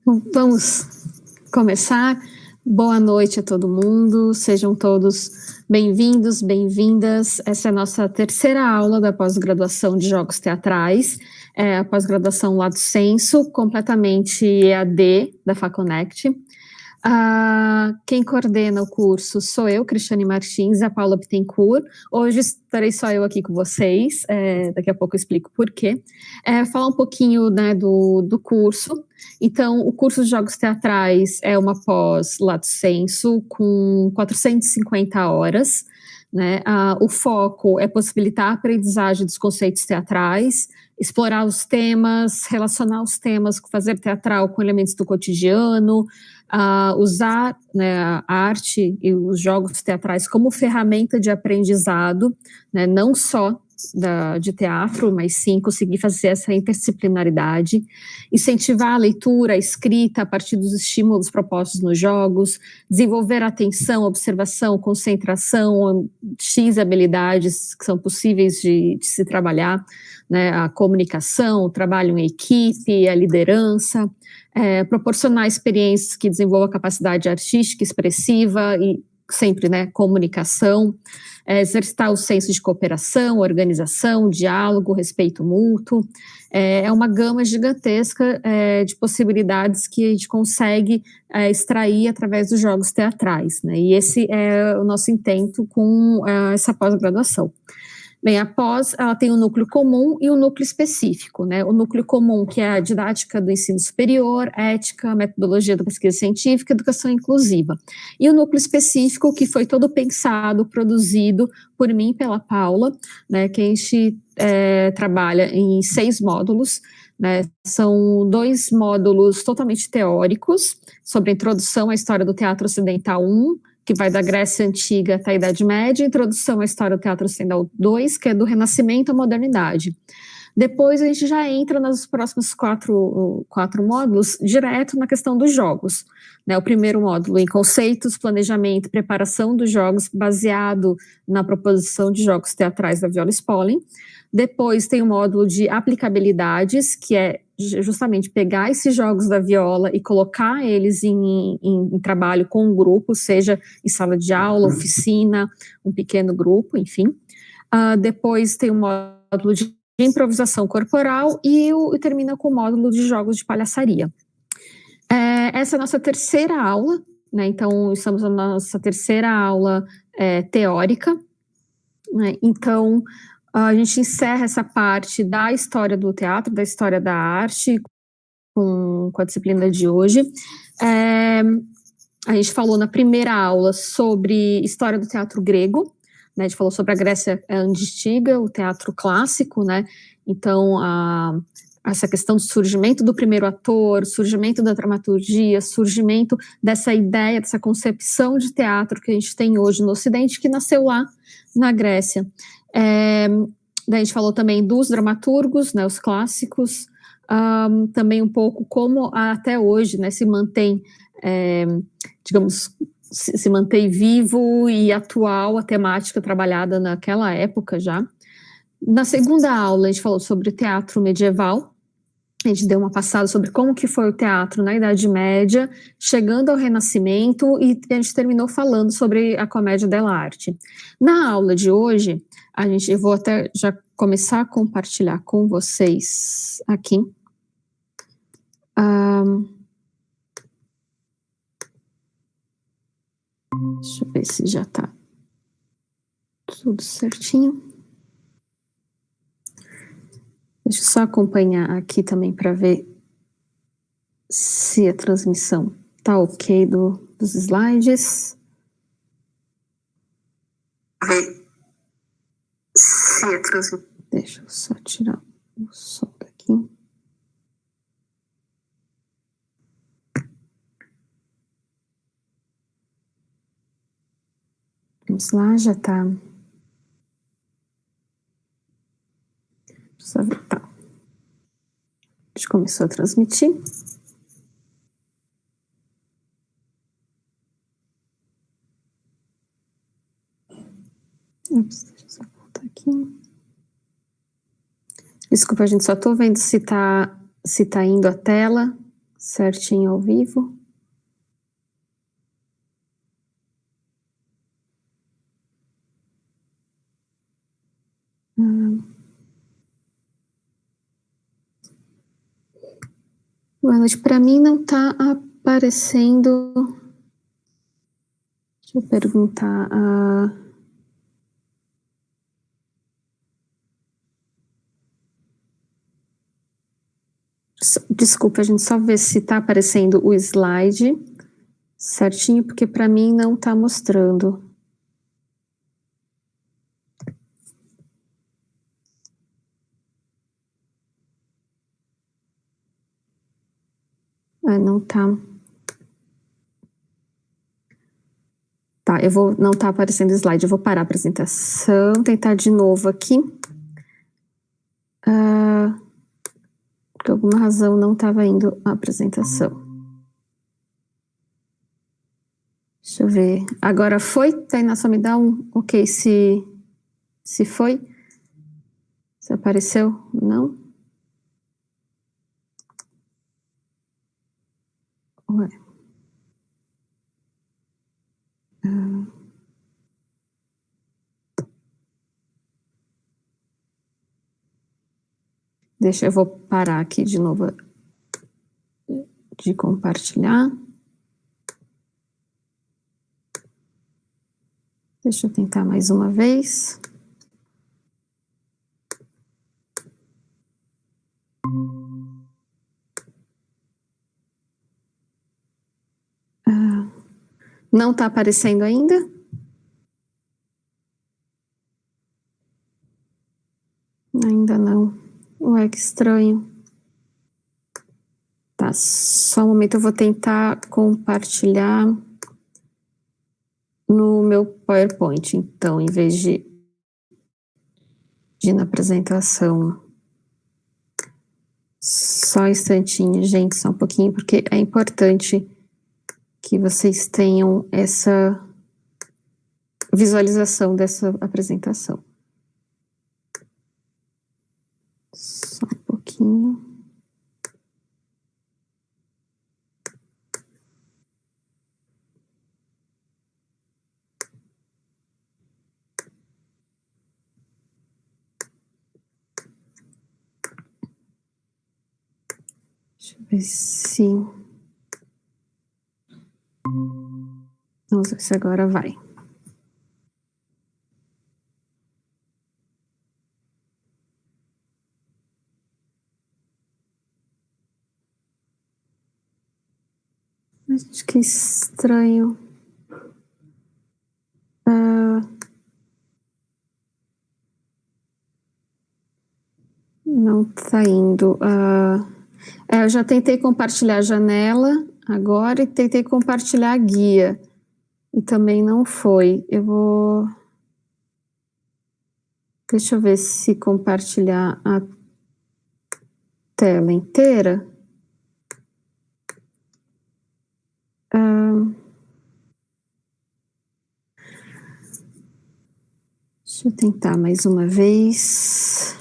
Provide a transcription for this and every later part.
Bom, vamos começar. Boa noite a todo mundo, sejam todos bem-vindos, bem-vindas. Essa é a nossa terceira aula da pós-graduação de Jogos Teatrais, a pós-graduação Lato Sensu, completamente EAD da FAConect. Quem coordena o curso sou eu, Cristiane Martins, e a Paula Bittencourt. Hoje estarei só eu aqui com vocês, daqui a pouco eu explico por quê. Falar um pouquinho, né, do curso. Então, o curso de Jogos Teatrais é uma pós Lato Sensu com 450 horas, né? O foco é possibilitar a aprendizagem dos conceitos teatrais, explorar os temas, relacionar os temas, fazer teatral com elementos do cotidiano, usar, né, a arte e os jogos teatrais como ferramenta de aprendizado, né, não só de teatro, mas sim conseguir fazer essa interdisciplinaridade, incentivar a leitura, a escrita a partir dos estímulos propostos nos jogos, desenvolver a atenção, observação, concentração, X habilidades que são possíveis de se trabalhar, né, a comunicação, o trabalho em equipe, a liderança, proporcionar experiências que desenvolvam a capacidade artística, expressiva e sempre, né, comunicação, exercitar o senso de cooperação, organização, diálogo, respeito mútuo. É uma gama gigantesca de possibilidades que a gente consegue extrair através dos jogos teatrais, né? E esse é o nosso intento com essa pós-graduação. Bem, a pós, ela tem um núcleo comum e um núcleo específico, né? O núcleo comum, que é a didática do ensino superior, ética, metodologia da pesquisa científica, educação inclusiva. E o núcleo específico, que foi todo pensado, produzido por mim e pela Paula, né? Que a gente trabalha em 6 módulos, né? São 2 módulos totalmente teóricos, sobre a introdução à história do teatro ocidental 1, que vai da Grécia Antiga até a Idade Média, introdução à história do teatro ocidental 2, que é do Renascimento à Modernidade. Depois a gente já entra nos próximos quatro módulos, direto na questão dos jogos, né? O primeiro módulo em conceitos, planejamento e preparação dos jogos, baseado na proposição de jogos teatrais da Viola Spolin. Depois tem o módulo de aplicabilidades, que é justamente pegar esses jogos da viola e colocar eles em trabalho com um grupo, seja em sala de aula, oficina, um pequeno grupo, enfim. Depois tem o módulo de improvisação corporal e termina com o módulo de jogos de palhaçaria. Essa é a nossa terceira aula, né? Então estamos na nossa terceira aula teórica, né? Então a gente encerra essa parte da história do teatro, da história da arte, com a disciplina de hoje. A gente falou na primeira aula sobre história do teatro grego, né? A gente falou sobre a Grécia Antiga, o teatro clássico, né? Então, essa questão do surgimento do primeiro ator, surgimento da dramaturgia, surgimento dessa ideia, dessa concepção de teatro que a gente tem hoje no Ocidente, que nasceu lá na Grécia. Daí a gente falou também dos dramaturgos, né, os clássicos, também um pouco como até hoje, né, se mantém, digamos, se mantém vivo e atual a temática trabalhada naquela época já. Na segunda aula a gente falou sobre o teatro medieval, a gente deu uma passada sobre como que foi o teatro na Idade Média, chegando ao Renascimento, e a gente terminou falando sobre a comédia dell'arte. Na aula de hoje, eu vou até já começar a compartilhar com vocês aqui. Deixa eu ver se já está tudo certinho. Deixa eu só acompanhar aqui também para ver se a transmissão está ok dos slides. Deixa eu só tirar o som daqui. Vamos lá, já está. Tá. A gente começou a transmitir. Deixa eu só voltar aqui. Desculpa, gente, só estou vendo se tá indo a tela, certinho ao vivo. Boa noite. Para mim não está aparecendo. Deixa eu perguntar. Desculpa, a gente só vê se está aparecendo o slide certinho, porque para mim não está mostrando. Não está. Tá, não está aparecendo o slide, eu vou parar a apresentação, tentar de novo aqui. Por alguma razão não estava indo a apresentação. Deixa eu ver. Agora foi? Tainá, só me dá um ok se foi. Se apareceu? Não? Ué. Deixa eu vou parar aqui de novo de compartilhar. Deixa eu tentar mais uma vez. Não está aparecendo ainda? Ainda não. Ué, que estranho. Tá, só um momento, eu vou tentar compartilhar no meu PowerPoint, então, em vez de ir na apresentação. Só um instantinho, gente, só um pouquinho, porque é importante que vocês tenham essa visualização dessa apresentação. Só um pouquinho. Deixa eu ver se... Vamos ver se agora vai. Acho que estranho. Não está indo. Eu já tentei compartilhar a janela agora e tentei compartilhar a guia. E também não foi. Deixa eu ver se compartilhar a tela inteira. Deixa eu tentar mais uma vez.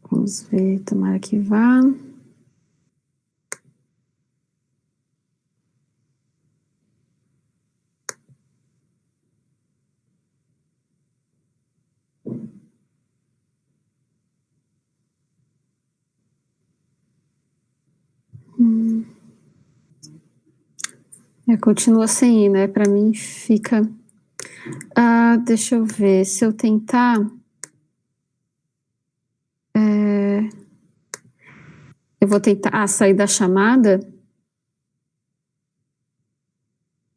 Vamos ver, tomara que vá. Continua sem ir, né? Para mim fica... deixa eu ver, se eu tentar... Eu vou tentar sair da chamada.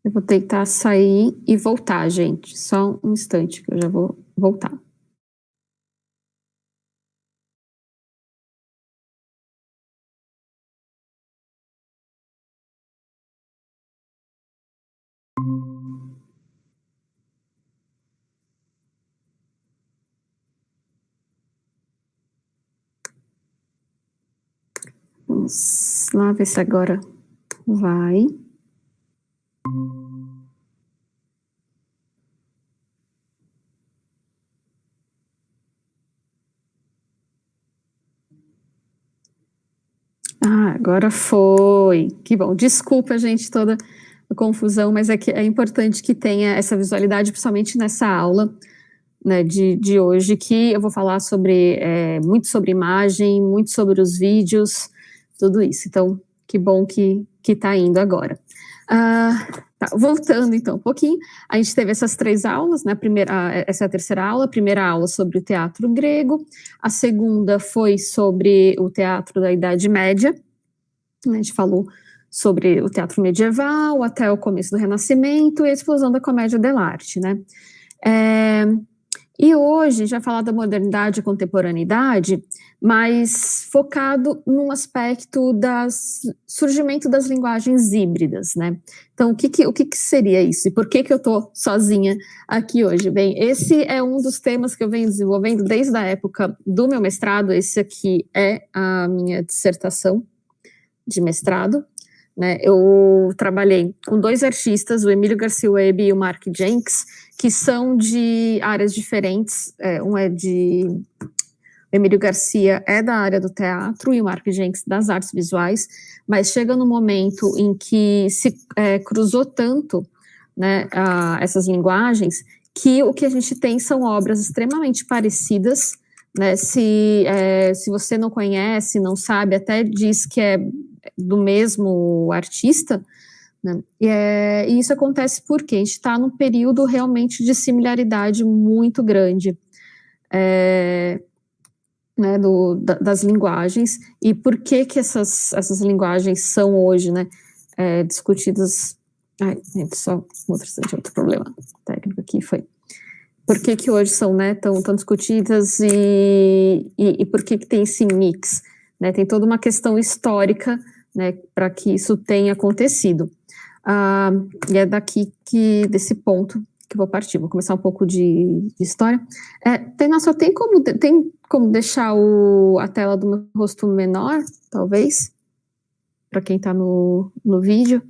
Eu vou tentar sair e voltar, gente. Só um instante que eu já vou voltar. Vamos lá ver se agora vai. Agora foi. Que bom. Desculpa, gente, toda a confusão, mas é que é importante que tenha essa visualidade, principalmente nessa aula, né, de hoje, que eu vou falar muito sobre imagem, muito sobre os vídeos, tudo isso. Então, que bom que está indo agora. Voltando então um pouquinho, a gente teve essas 3 aulas, né? Essa é a terceira aula. A primeira aula sobre o teatro grego, a segunda foi sobre o teatro da Idade Média, a gente falou sobre o teatro medieval até o começo do Renascimento e a explosão da comédia dell'arte, né? E hoje já falar da modernidade e contemporaneidade, mas focado num aspecto surgimento das linguagens híbridas, né? Então, o que seria isso? E por que eu estou sozinha aqui hoje? Bem, esse é um dos temas que eu venho desenvolvendo desde a época do meu mestrado. Esse aqui é a minha dissertação de mestrado, né? Eu trabalhei com 2 artistas, o Emílio Garcia Webe e o Mark Jenks, que são de áreas diferentes. O Emílio Garcia é da área do teatro e o Mark Jenks das artes visuais, mas chega no momento em que se cruzou tanto, né, essas linguagens, que o que a gente tem são obras extremamente parecidas, né? Se você não conhece, não sabe, até diz que é do mesmo artista, né? E isso acontece porque a gente está num período realmente de similaridade muito grande, né, das linguagens, e por que essas linguagens são hoje, né, discutidas. Gente, só outro problema técnico aqui foi. Por que hoje são, né, tão discutidas e por que tem esse mix, né? Tem toda uma questão histórica, né, para que isso tenha acontecido. E é desse ponto que eu vou partir. Vou começar um pouco de história. Tem como deixar a tela do meu rosto menor, talvez? Para quem está no vídeo.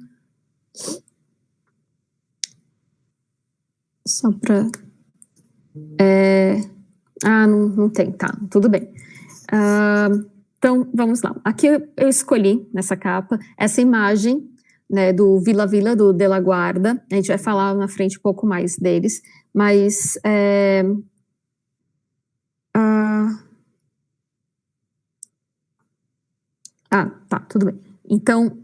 Só para... não tem, tá, tudo bem. Então, vamos lá. Aqui eu escolhi, nessa capa, essa imagem, né, do Vila Vila, do De La Guarda. A gente vai falar na frente um pouco mais deles, mas... tá, tudo bem. Então,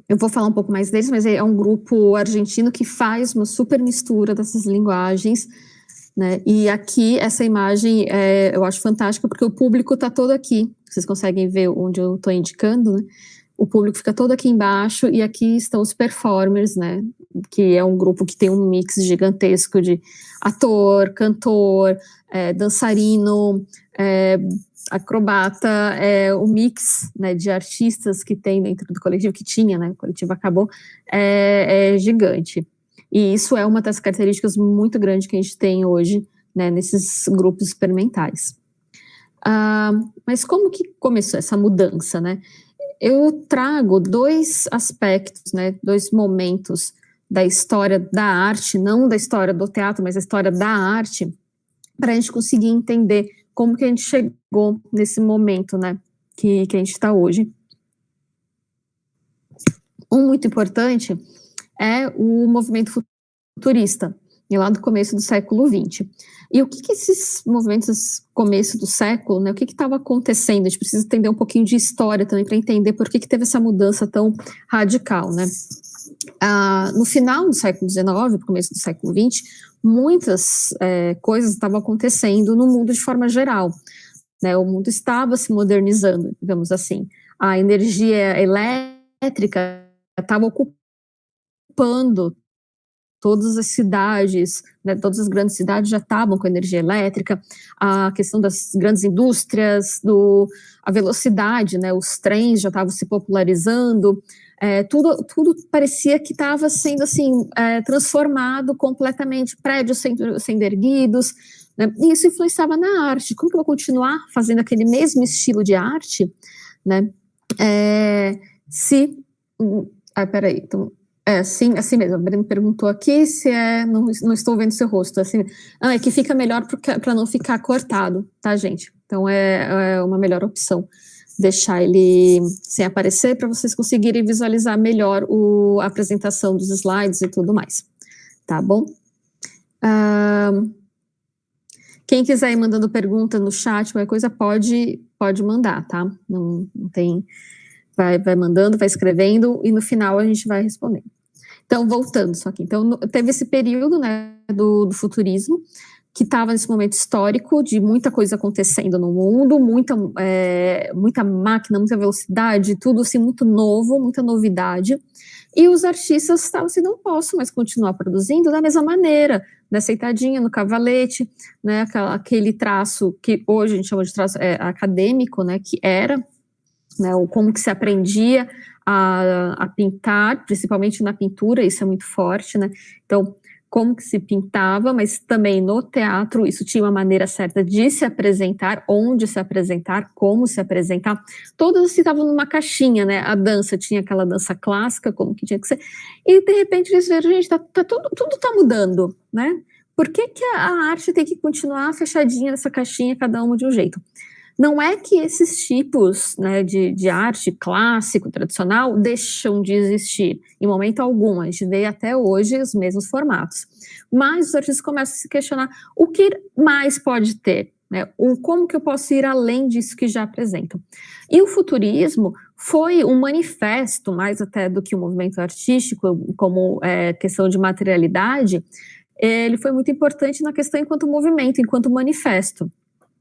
eu vou falar um pouco mais deles, mas é um grupo argentino que faz uma super mistura dessas linguagens, né? E aqui, essa imagem, eu acho fantástica, porque o público está todo aqui. Vocês conseguem ver onde eu estou indicando, né? O público fica todo aqui embaixo, e aqui estão os performers, né? Que é um grupo que tem um mix gigantesco de ator, cantor, dançarino, acrobata, o mix, né, de artistas que tem dentro do coletivo, que tinha, né? O coletivo acabou, é gigante. E isso é uma das características muito grandes que a gente tem hoje, né, nesses grupos experimentais. Mas como que começou essa mudança, né? Eu trago 2 aspectos, né, 2 momentos da história da arte, não da história do teatro, mas da história da arte, para a gente conseguir entender como que a gente chegou nesse momento, né, que a gente está hoje. Um muito importante é o movimento futurista, lá do começo do século XX. E o que esses movimentos começo do século, né, o que estava acontecendo? A gente precisa entender um pouquinho de história também para entender por que teve essa mudança tão radical, né? No final do século XIX, no começo do século XX, muitas coisas estavam acontecendo no mundo de forma geral, né? O mundo estava se modernizando, digamos assim. A energia elétrica estava ocupando todas as cidades, né, todas as grandes cidades já estavam com energia elétrica, a questão das grandes indústrias, a velocidade, né, os trens já estavam se popularizando, tudo parecia que estava sendo assim, transformado completamente, prédios sendo erguidos, né, e isso influenciava na arte. Como que eu vou continuar fazendo aquele mesmo estilo de arte, né, peraí, então... assim mesmo, a Breno perguntou aqui se não estou vendo seu rosto, assim, é que fica melhor para não ficar cortado, tá, gente? Então é uma melhor opção, deixar ele sem aparecer para vocês conseguirem visualizar melhor a apresentação dos slides e tudo mais. Tá bom? Quem quiser ir mandando pergunta no chat, qualquer coisa, pode mandar, tá? Não tem... Vai mandando, vai escrevendo, e no final a gente vai respondendo. Então, voltando só aqui. Então, teve esse período, né, do futurismo, que estava nesse momento histórico de muita coisa acontecendo no mundo, muita máquina, muita velocidade, tudo assim muito novo, muita novidade. E os artistas estavam assim, não posso mais continuar produzindo da mesma maneira, né, sentadinha no cavalete, né, aquele traço que hoje a gente chama de traço acadêmico, né, que era, né, ou como que se aprendia a pintar, principalmente na pintura, isso é muito forte, né, então como que se pintava, mas também no teatro isso tinha uma maneira certa de se apresentar, onde se apresentar, como se apresentar, todas assim estavam numa caixinha, né, a dança tinha aquela dança clássica, como que tinha que ser, e de repente eles viram, gente, tudo tá mudando, né, por que a arte tem que continuar fechadinha nessa caixinha, cada uma de um jeito? Não é que esses tipos, né, de arte clássico, tradicional, deixam de existir, em momento algum, a gente vê até hoje os mesmos formatos, mas os artistas começam a se questionar o que mais pode ter, né, como que eu posso ir além disso que já apresento. E o futurismo foi um manifesto, mais até do que um movimento artístico, como questão de materialidade, ele foi muito importante na questão enquanto movimento, enquanto manifesto.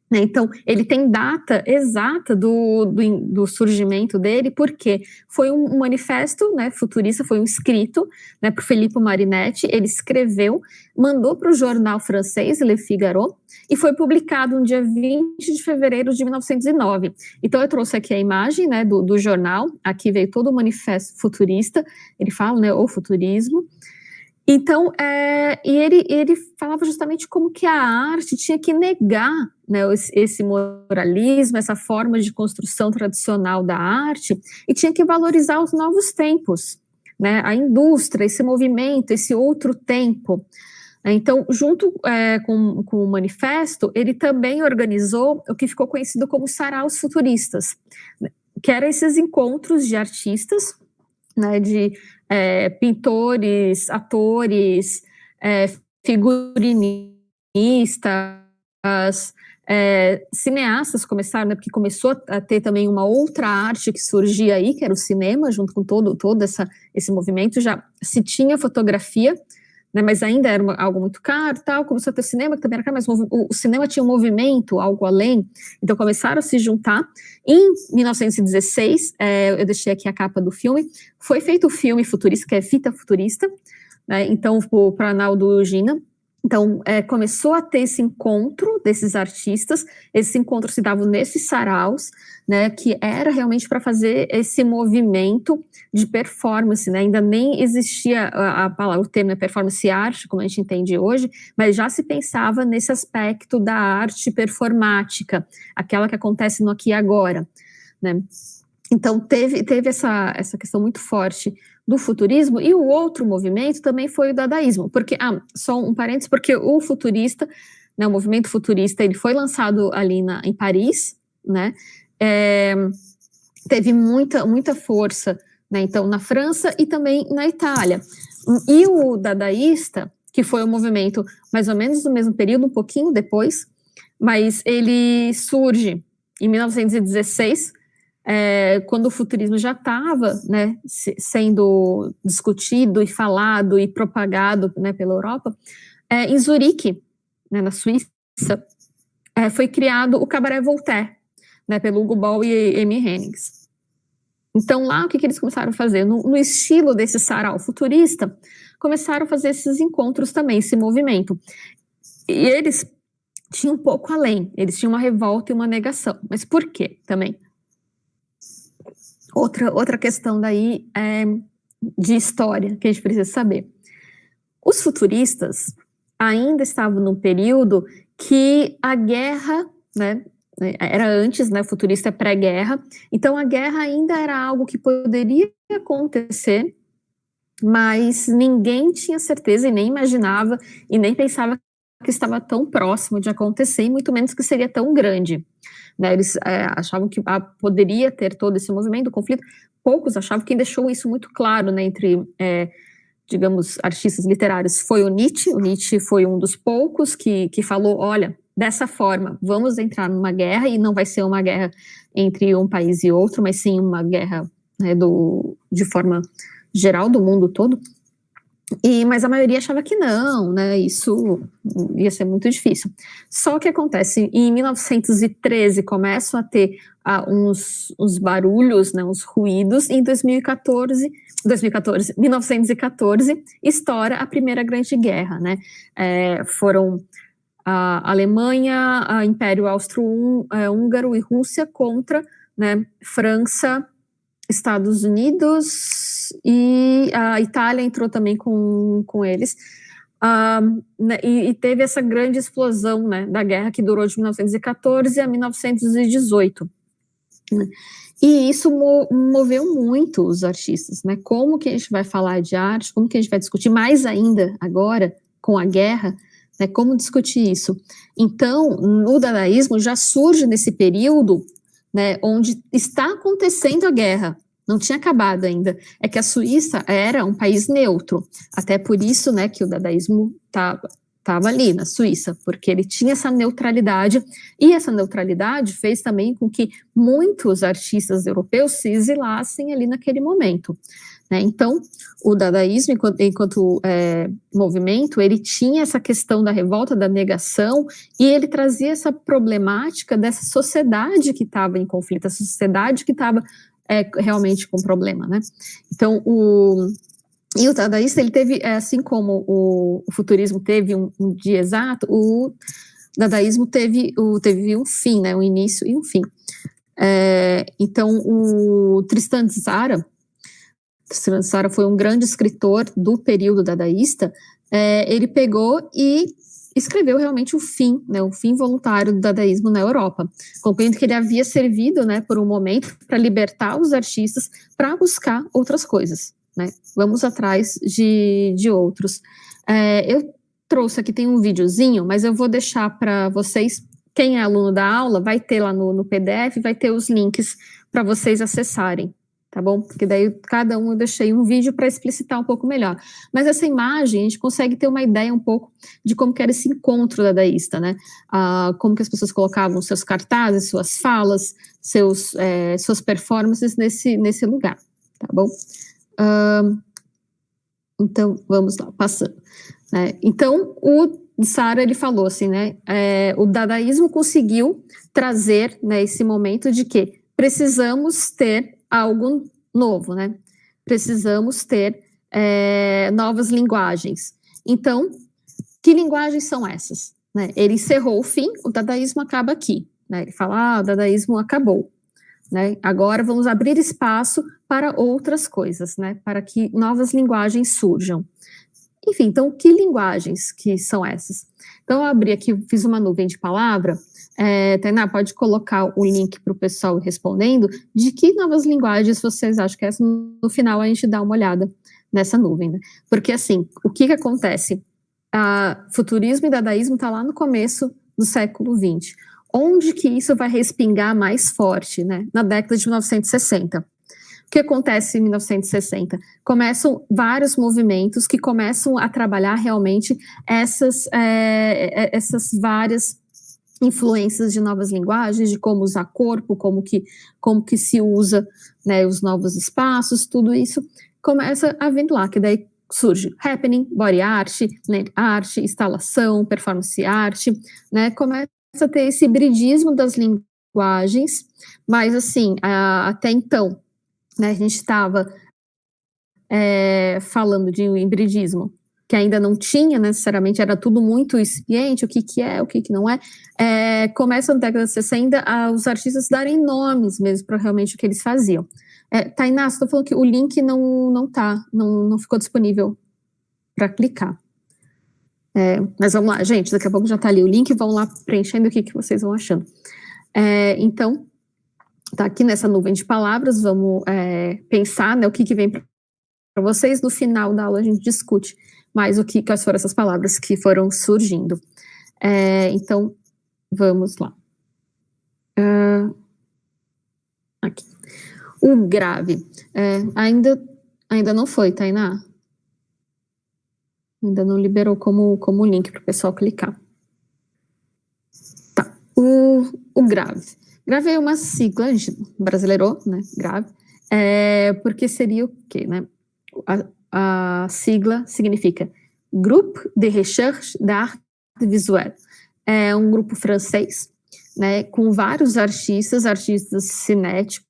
Então, ele tem data exata do surgimento dele, porque foi um manifesto, né, futurista, foi um escrito, né, por Filippo Marinetti, ele escreveu, mandou para o jornal francês, Le Figaro, e foi publicado no dia 20 de fevereiro de 1909. Então, eu trouxe aqui a imagem, né, do jornal, aqui veio todo o manifesto futurista, ele fala, né, o futurismo. Então, e ele falava justamente como que a arte tinha que negar, né, esse moralismo, essa forma de construção tradicional da arte, e tinha que valorizar os novos tempos, né, a indústria, esse movimento, esse outro tempo. Então, junto com o manifesto, ele também organizou o que ficou conhecido como saraus futuristas, que eram esses encontros de artistas, né, de pintores, atores, figurinistas, cineastas começaram, né, porque começou a ter também uma outra arte que surgia aí, que era o cinema, junto com todo esse movimento, já se tinha fotografia, né, mas ainda era algo muito caro, tal, começou a ter cinema, que também era caro, mas o cinema tinha um movimento, algo além, então começaram a se juntar. Em 1916, eu deixei aqui a capa do filme, foi feito o filme futurista, que é Fita Futurista, né, então para Arnaldo Ugina. Então, começou a ter esse encontro desses artistas, esses encontros se davam nesses saraus, né, que era realmente para fazer esse movimento de performance, né, ainda nem existia o termo performance arte, como a gente entende hoje, mas já se pensava nesse aspecto da arte performática, aquela que acontece no aqui e agora, né. Então, teve essa questão muito forte do futurismo, e o outro movimento também foi o dadaísmo, porque, só um parênteses, porque o futurista, né, o movimento futurista, ele foi lançado ali em Paris, né, teve muita força, né, então na França e também na Itália, e o dadaísta, que foi um movimento mais ou menos no mesmo período, um pouquinho depois, mas ele surge em 1916, quando o futurismo já estava, né, sendo discutido e falado e propagado, né, pela Europa, em Zurique, né, na Suíça, foi criado o Cabaret Voltaire, né, pelo Hugo Ball e Amy Hennings. Então lá o que eles começaram a fazer? No estilo desse sarau futurista, começaram a fazer esses encontros também, esse movimento. E eles tinham um pouco além, eles tinham uma revolta e uma negação. Mas por quê também? Outra questão daí de história que a gente precisa saber. Os futuristas ainda estavam num período que a guerra, né, era antes, né, futurista é pré-guerra, então a guerra ainda era algo que poderia acontecer, mas ninguém tinha certeza e nem imaginava e nem pensava que estava tão próximo de acontecer, e muito menos que seria tão grande, né? Eles achavam que poderia ter todo esse movimento, o conflito. Poucos achavam. Quem deixou isso muito claro, né, entre, digamos, artistas literários foi o Nietzsche. O Nietzsche foi um dos poucos que falou, olha, dessa forma, vamos entrar numa guerra, e não vai ser uma guerra entre um país e outro, mas sim uma guerra, né, de forma geral do mundo todo. Mas a maioria achava que não, né, isso ia ser muito difícil. Só que acontece, em 1913 começam a ter uns barulhos, né, uns ruídos, e em 1914, estoura a Primeira Grande Guerra, né, foram a Alemanha, a Império Austro-Húngaro e Rússia contra, né, França, Estados Unidos, e a Itália entrou também com eles, né, e teve essa grande explosão, né, da guerra, que durou de 1914 a 1918. Né? E isso moveu muito os artistas, né? Como que a gente vai falar de arte, como que a gente vai discutir mais ainda agora, com a guerra, né, como discutir isso? Então, o dadaísmo já surge nesse período, né, onde está acontecendo a guerra, não tinha acabado ainda. É que a Suíça era um país neutro, até por isso, né, que o dadaísmo estava ali na Suíça, porque ele tinha essa neutralidade, e essa neutralidade fez também com que muitos artistas europeus se exilassem ali naquele momento. Né? Então, o dadaísmo, enquanto movimento, ele tinha essa questão da revolta, da negação, e ele trazia essa problemática dessa sociedade que estava em conflito, essa sociedade que estava realmente com problema. Né? Então, o dadaísta, ele teve, assim como o futurismo teve um dia exato, o dadaísmo teve um fim, né? Um início e um fim. Então, o Tristan Tzara foi um grande escritor do período dadaísta. Ele pegou e escreveu realmente o fim, né, o fim voluntário do dadaísmo na Europa, concluindo que ele havia servido, né, por um momento para libertar os artistas para buscar outras coisas, né? Vamos atrás de outros. Eu trouxe aqui, tem um videozinho, mas eu vou deixar para vocês. Quem é aluno da aula vai ter lá no PDF, vai ter os links para vocês acessarem. Tá bom? Porque daí cada um eu deixei um vídeo para explicitar um pouco melhor. Mas essa imagem, a gente consegue ter uma ideia um pouco de como que era esse encontro dadaísta, né? Como que as pessoas colocavam seus cartazes, suas falas, suas performances nesse lugar, tá bom? Então, vamos lá, passando. Né? Então, o Tzara, ele falou assim, né? O dadaísmo conseguiu trazer, né, esse momento de que precisamos ter algo novo, né? Precisamos ter novas linguagens. Então, que linguagens são essas? Né? Ele encerrou o fim, o dadaísmo acaba aqui. Né? Ele fala, o dadaísmo acabou. Né? Agora vamos abrir espaço para outras coisas, né? Para que novas linguagens surjam. Enfim, então, que linguagens que são essas? Então, eu abri aqui, fiz uma nuvem de palavra. Tainá, pode colocar o link para o pessoal respondendo de que novas linguagens vocês acham que é essa. No final a gente dá uma olhada nessa nuvem, né? Porque assim, o que acontece? Futurismo e dadaísmo está lá no começo do século XX. Onde que isso vai respingar mais forte, né? Na década de 1960. O que acontece em 1960? Começam vários movimentos que começam a trabalhar realmente essas várias influências de novas linguagens, de como usar corpo, como que se usa, né, os novos espaços, tudo isso começa a vir lá, que daí surge happening, body art, land art, instalação, performance art, né, começa a ter esse hibridismo das linguagens, mas assim, até então, né, a gente estava falando de um hibridismo que ainda não tinha necessariamente, era tudo muito incipiente, o que é, o que não é. Começa na década de 60 os artistas darem nomes mesmo para realmente o que eles faziam. Tainá, você está falando que o link não ficou disponível para clicar. Mas vamos lá, gente, daqui a pouco já está ali o link, vão lá preenchendo o que vocês vão achando. Então, tá aqui nessa nuvem de palavras, vamos pensar, né, o que vem para vocês. No final da aula a gente discute mais quais foram essas palavras que foram surgindo. Então, vamos lá. Aqui. O grave. Ainda não foi, Tainá? Ainda não liberou como link para o pessoal clicar. Tá. O grave. Grave é uma sigla, brasileirou, né? Grave. Porque seria o quê, né? A sigla significa Groupe de Recherche d'Art Visuel. É um grupo francês, né, com vários artistas cinéticos,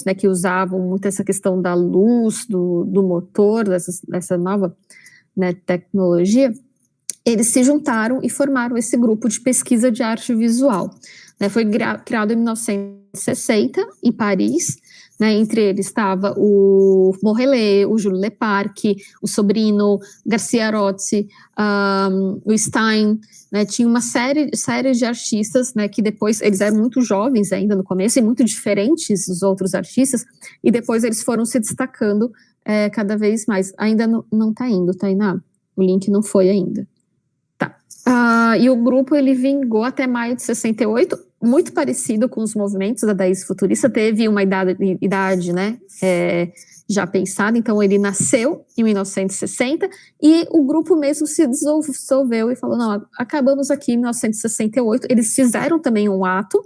né, que usavam muito essa questão da luz, do motor, dessa nova, né, tecnologia. Eles se juntaram e formaram esse grupo de pesquisa de arte visual. Né, foi criado em 1960, em Paris. Né, entre eles estava o Morellet, o Júlio Leparc, o Sobrino, Garcia Rossi, o Stein, né, tinha uma série de artistas, né, que depois, eles eram muito jovens ainda no começo e muito diferentes dos outros artistas, e depois eles foram se destacando cada vez mais. Ainda não está indo, Tainá? O link não foi ainda. Tá. E o grupo, ele vingou até maio de 68, muito parecido com os movimentos da Daís Futurista, teve uma idade, né, já pensada, então ele nasceu em 1960, e o grupo mesmo se dissolveu e falou, não, acabamos aqui em 1968, eles fizeram também um ato,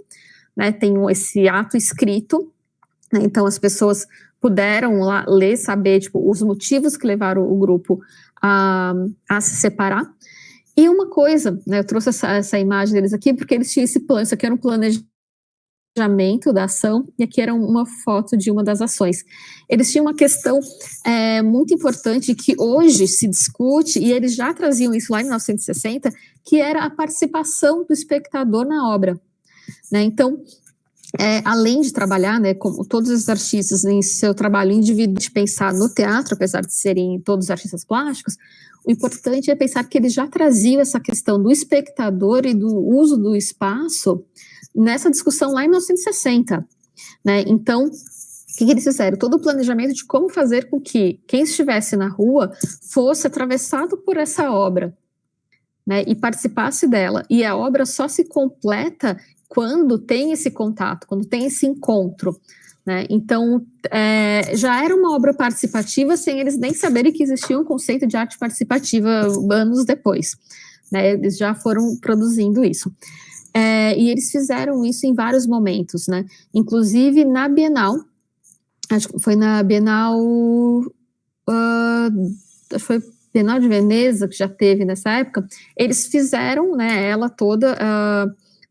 né, tem esse ato escrito, né, então as pessoas puderam lá ler, saber, tipo, os motivos que levaram o grupo a se separar. E uma coisa, né, eu trouxe essa imagem deles aqui, porque eles tinham esse plano, isso aqui era um planejamento da ação, e aqui era uma foto de uma das ações. Eles tinham uma questão muito importante, que hoje se discute, e eles já traziam isso lá em 1960, que era a participação do espectador na obra. Né? Então, além de trabalhar, né, como todos os artistas em seu trabalho individual, de pensar no teatro, apesar de serem todos artistas plásticos, o importante é pensar que eles já traziam essa questão do espectador e do uso do espaço nessa discussão lá em 1960. Né? Então, o que eles fizeram? Todo o planejamento de como fazer com que quem estivesse na rua fosse atravessado por essa obra, né, e participasse dela. E a obra só se completa quando tem esse contato, quando tem esse encontro. Né? Então, já era uma obra participativa sem eles nem saberem que existia um conceito de arte participativa anos depois. Né? Eles já foram produzindo isso. E eles fizeram isso em vários momentos, né? Inclusive na Bienal, acho que foi na Bienal, foi Bienal de Veneza, que já teve nessa época, eles fizeram, né, ela toda,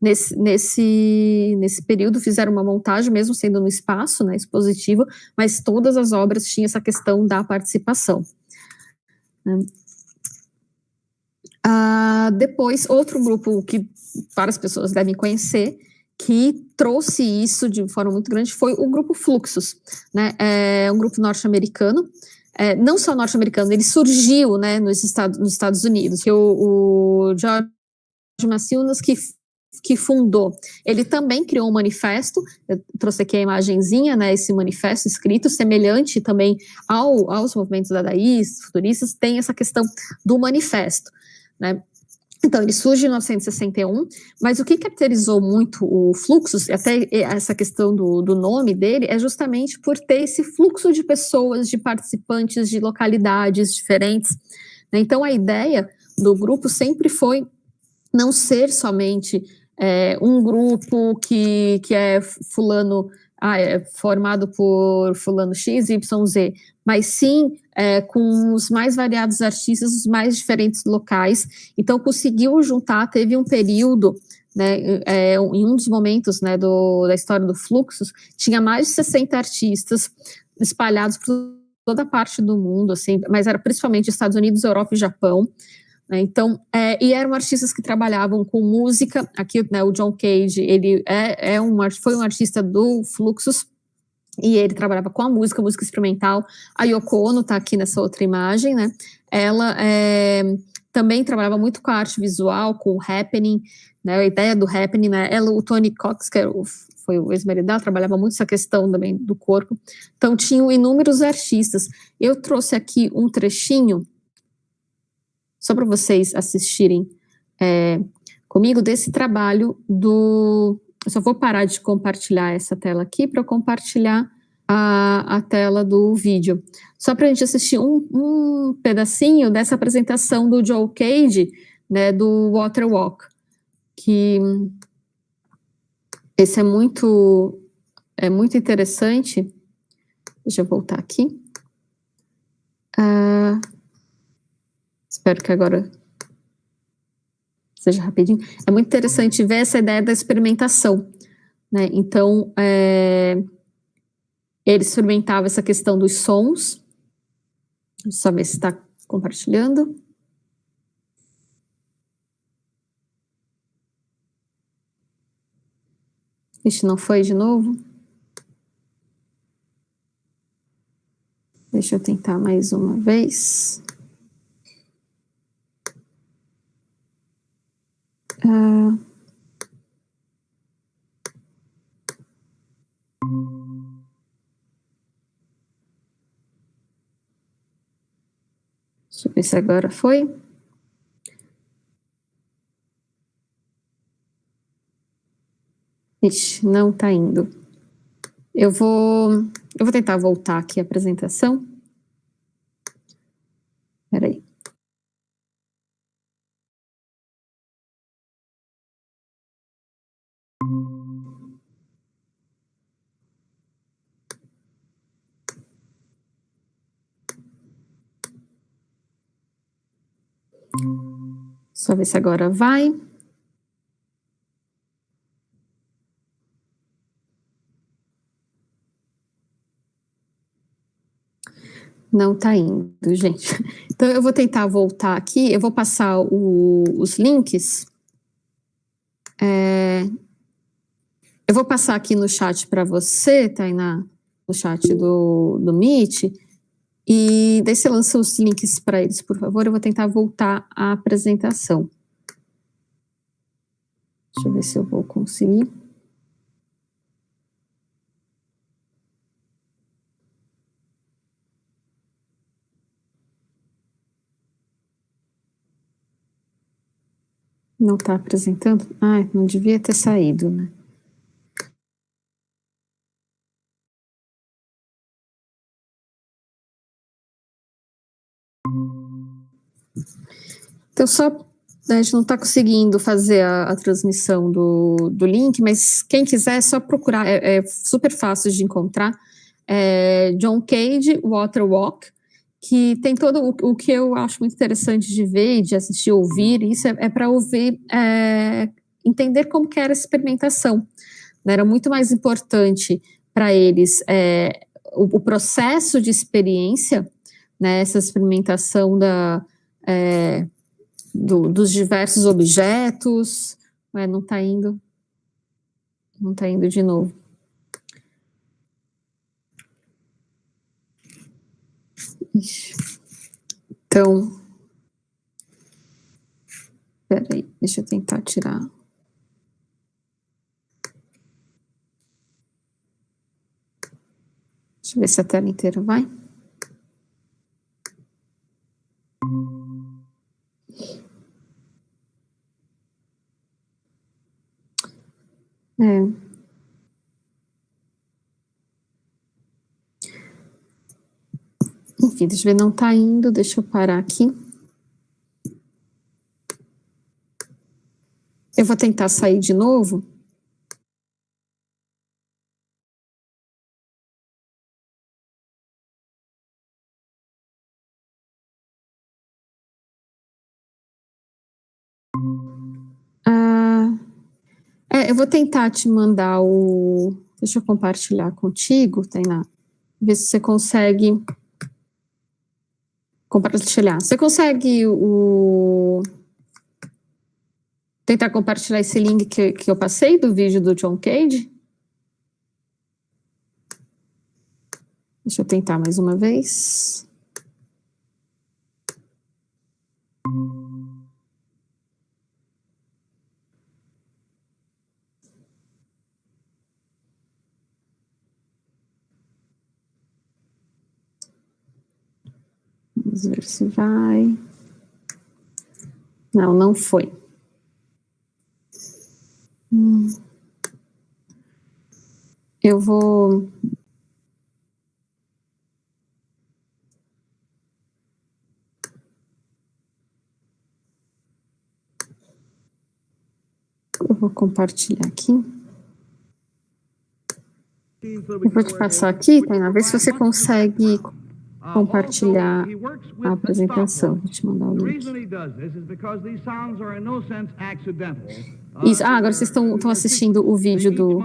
nesse período, fizeram uma montagem, mesmo sendo no espaço, né, expositivo, mas todas as obras tinham essa questão da participação. Né? Depois, outro grupo que várias pessoas devem conhecer, que trouxe isso de forma muito grande, foi o grupo Fluxus, né? É um grupo norte-americano, não só norte-americano, ele surgiu, né, nos Estados Unidos, que o George Maciunas que fundou, ele também criou um manifesto, eu trouxe aqui a imagenzinha, né, esse manifesto escrito, semelhante também aos movimentos dadaístas, futuristas, tem essa questão do manifesto, né. Então, ele surge em 1961, mas o que caracterizou muito o Fluxus, até essa questão do nome dele, é justamente por ter esse fluxo de pessoas, de participantes, de localidades diferentes. Né? Então, a ideia do grupo sempre foi não ser somente um grupo que é fulano, é formado por fulano X, Y, Z, mas sim com os mais variados artistas, os mais diferentes locais. Então, conseguiu juntar, teve um período, né, em um dos momentos, né, da história do Fluxus, tinha mais de 60 artistas espalhados por toda parte do mundo, assim, mas era principalmente Estados Unidos, Europa e Japão. Né, então, e eram artistas que trabalhavam com música. Aqui, né, o John Cage, ele foi um artista do Fluxus, e ele trabalhava com a música experimental. A Yoko Ono está aqui nessa outra imagem, né? Ela também trabalhava muito com a arte visual, com o happening, né? A ideia do happening, né? O Tony Cox, que foi o ex-marido dela, trabalhava muito essa questão também do corpo. Então, tinham inúmeros artistas. Eu trouxe aqui um trechinho, só para vocês assistirem comigo desse trabalho do... Eu só vou parar de compartilhar essa tela aqui para eu compartilhar a tela do vídeo. Só para a gente assistir um pedacinho dessa apresentação do Joel Cage, né, do Water Walk, que esse é muito interessante. Deixa eu voltar aqui. Espero que agora seja rapidinho. É muito interessante ver essa ideia da experimentação, né? Então, ele experimentava essa questão dos sons. Deixa eu só ver se está compartilhando. Ixi, não foi de novo? Deixa eu tentar mais uma vez. Deixa eu ver se agora foi. Ixi, não está indo. Eu vou tentar voltar aqui a apresentação. Espera aí. Só ver se agora vai. Não está indo, gente. Então, eu vou tentar voltar aqui. Eu vou passar os links. Eu vou passar aqui no chat para você, Tainá, no chat do Meet. E daí você lança os links para eles, por favor. Eu vou tentar voltar à apresentação. Deixa eu ver se eu vou conseguir. Não está apresentando? Ah, não devia ter saído, né? Então, a gente não está conseguindo fazer a transmissão do link, mas quem quiser é só procurar, é super fácil de encontrar. John Cage, Water Walk, que tem todo o que eu acho muito interessante de ver, de assistir, ouvir, isso é para ouvir, entender como que era a experimentação, né? Era muito mais importante para eles o processo de experiência, né? Essa experimentação dos diversos objetos. Não está indo de novo. Então, peraí, deixa eu tentar tirar. Deixa eu ver se a tela inteira vai. Enfim, deixa eu ver, não está indo, deixa eu parar aqui. Eu vou tentar sair de novo. Eu vou tentar te mandar o... Deixa eu compartilhar contigo, Tainá. Ver se você consegue compartilhar. Você consegue tentar compartilhar esse link que eu passei do vídeo do John Cage? Deixa eu tentar mais uma vez. Vamos ver se vai. Não foi. Eu vou... Eu vou compartilhar aqui. Eu vou te passar aqui, Tainá, ver se você consegue compartilhar a apresentação. Vou te mandar o link. Isso. Agora vocês estão assistindo o vídeo do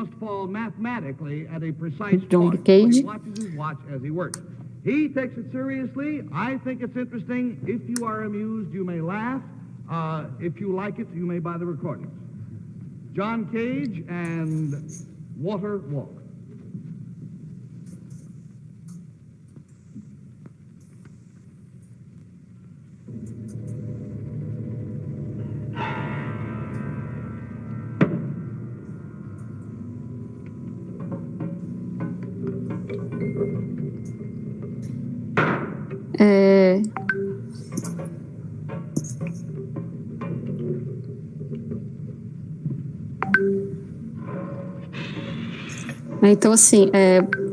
John Cage. He takes it seriously. I think it's interesting. If you are amused, you may laugh. If you like it, you may buy the recordings. John Cage and Water Walk. Então, assim,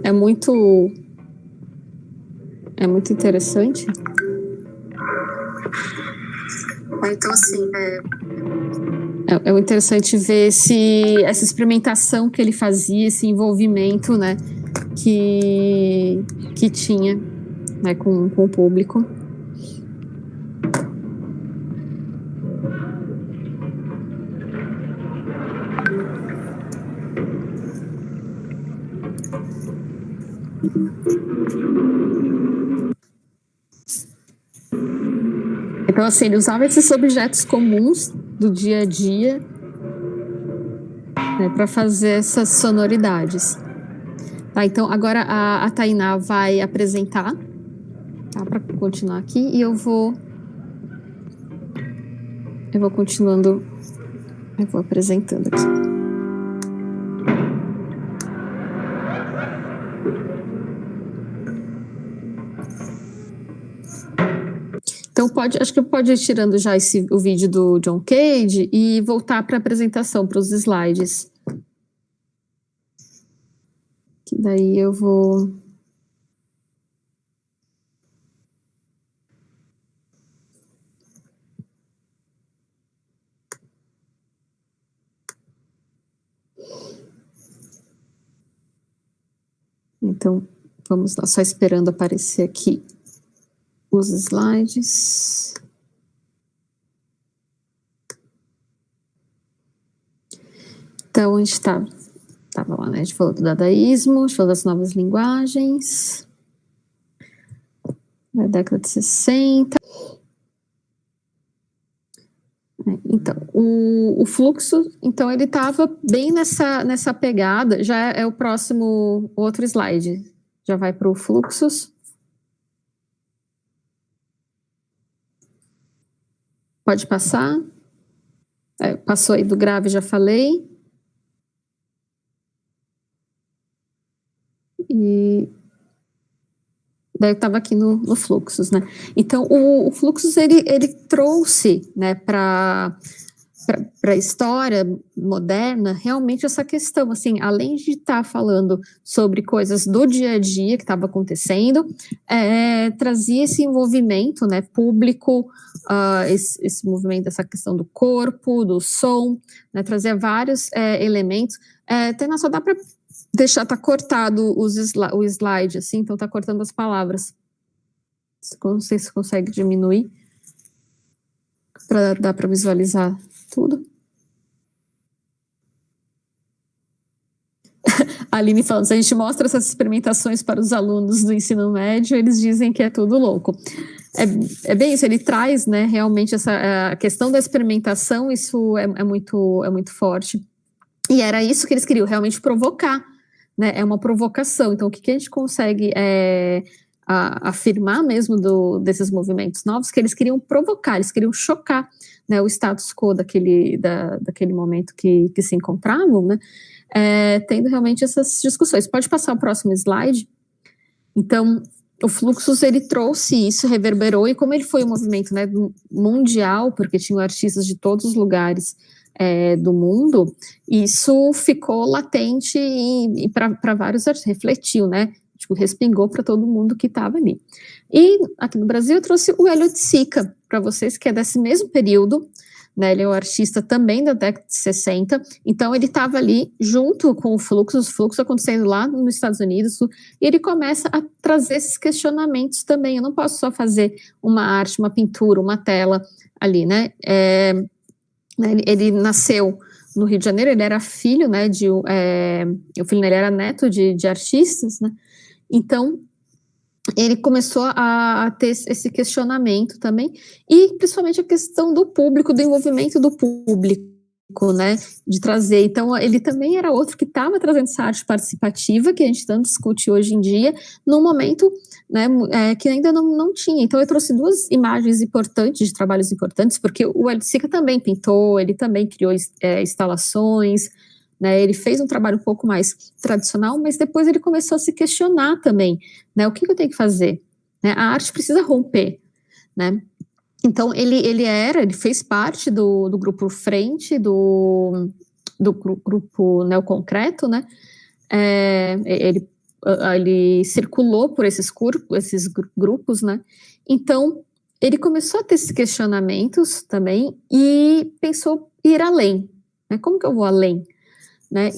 é muito interessante. Então, assim, é muito interessante ver essa experimentação que ele fazia, esse envolvimento, né, que tinha, né, com o público. Então, assim, ele usava esses objetos comuns do dia a dia, né, para fazer essas sonoridades. Tá, então, agora a Tainá vai apresentar, tá, para continuar aqui, e eu vou continuando, eu vou apresentando aqui. Então, acho que pode ir tirando já o vídeo do John Cage e voltar para a apresentação, para os slides. Que daí eu vou... Então, vamos lá, só esperando aparecer aqui os slides. Então, a gente estava lá, né? A gente falou do dadaísmo, a gente falou das novas linguagens, na década de 60. Então, o fluxo, então, ele estava bem nessa pegada. Já é o próximo, outro slide. Já vai para o fluxos. Pode passar. Passou aí do grave, já falei. E daí eu estava aqui no fluxos, né? Então, o fluxos, ele trouxe, né, para a história moderna, realmente essa questão, assim, além de estar falando sobre coisas do dia a dia que estava acontecendo, trazia esse envolvimento, né, público, esse movimento, essa questão do corpo, do som, né, trazia vários elementos. Só dá para deixar, tá cortado o slide, assim, então tá cortando as palavras. Não sei se consegue diminuir, para dar para visualizar tudo. A Aline falando, se a gente mostra essas experimentações para os alunos do ensino médio, eles dizem que é tudo louco. É bem isso, ele traz, né, realmente a questão da experimentação, isso é muito forte. E era isso que eles queriam, realmente provocar, né, é uma provocação. Então, o que a gente consegue afirmar mesmo desses movimentos novos, que eles queriam provocar, eles queriam chocar, né, o status quo daquele momento que se encontravam, né, tendo realmente essas discussões. Pode passar o próximo slide? Então, o Fluxus, ele trouxe isso, reverberou, e como ele foi um movimento, né, mundial, porque tinham artistas de todos os lugares do mundo, isso ficou latente e para vários artistas, refletiu, né? Tipo, respingou para todo mundo que estava ali. E aqui no Brasil eu trouxe o Hélio de Sica para vocês, que é desse mesmo período, né? Ele é um artista também da década de 60, então ele estava ali junto com os fluxos acontecendo lá nos Estados Unidos, e ele começa a trazer esses questionamentos também. Eu não posso só fazer uma arte, uma pintura, uma tela ali, né? Ele nasceu no Rio de Janeiro, ele era filho, né, ele era neto de artistas, né? Então ele começou a ter esse questionamento também, e principalmente a questão do público, do envolvimento do público, né, de trazer. Então ele também era outro que estava trazendo essa arte participativa, que a gente tanto discute hoje em dia, num momento, né, que ainda não tinha. Então eu trouxe duas imagens importantes, de trabalhos importantes, porque o Hélio de Sica também pintou, ele também criou instalações, né, ele fez um trabalho um pouco mais tradicional, mas depois ele começou a se questionar também, né, o que eu tenho que fazer? Né, a arte precisa romper, né? Então ele fez parte do grupo Frente, do grupo Neoconcreto, né? Ele circulou por esses grupos, né? Então ele começou a ter esses questionamentos também e pensou ir além, né? Como que eu vou além? Né?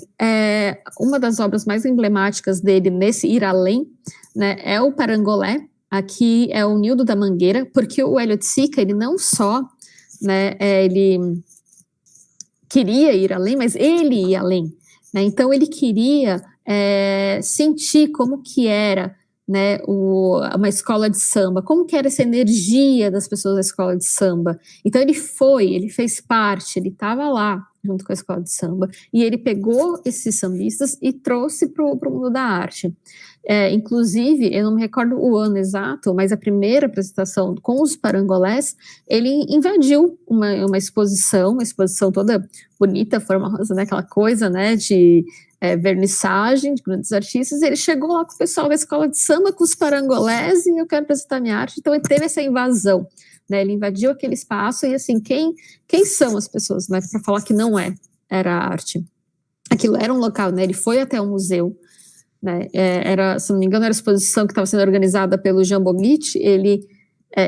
Uma das obras mais emblemáticas dele nesse ir além, né, é o Parangolé. Aqui é o Nildo da Mangueira, porque o Hélio de Sica, ele não só, né, ele queria ir além, mas ele ia além, né? Então ele queria sentir como que era, né, uma escola de samba, como que era essa energia das pessoas da escola de samba. Então ele fez parte, ele estava lá junto com a escola de samba, e ele pegou esses sambistas e trouxe para o mundo da arte. Inclusive, eu não me recordo o ano exato, mas a primeira apresentação com os parangolés, ele invadiu uma exposição toda bonita, formosa, né, aquela coisa, né, de vernissagem de grandes artistas. Ele chegou lá com o pessoal da escola de samba, com os parangolés, e eu quero apresentar minha arte. Então ele teve essa invasão, né? Ele invadiu aquele espaço, e assim, quem são as pessoas, né, para falar que não era arte? Aquilo era um local, né? Ele foi até um museu, né? Se não me engano, era a exposição que estava sendo organizada pelo Jean Boguit. Ele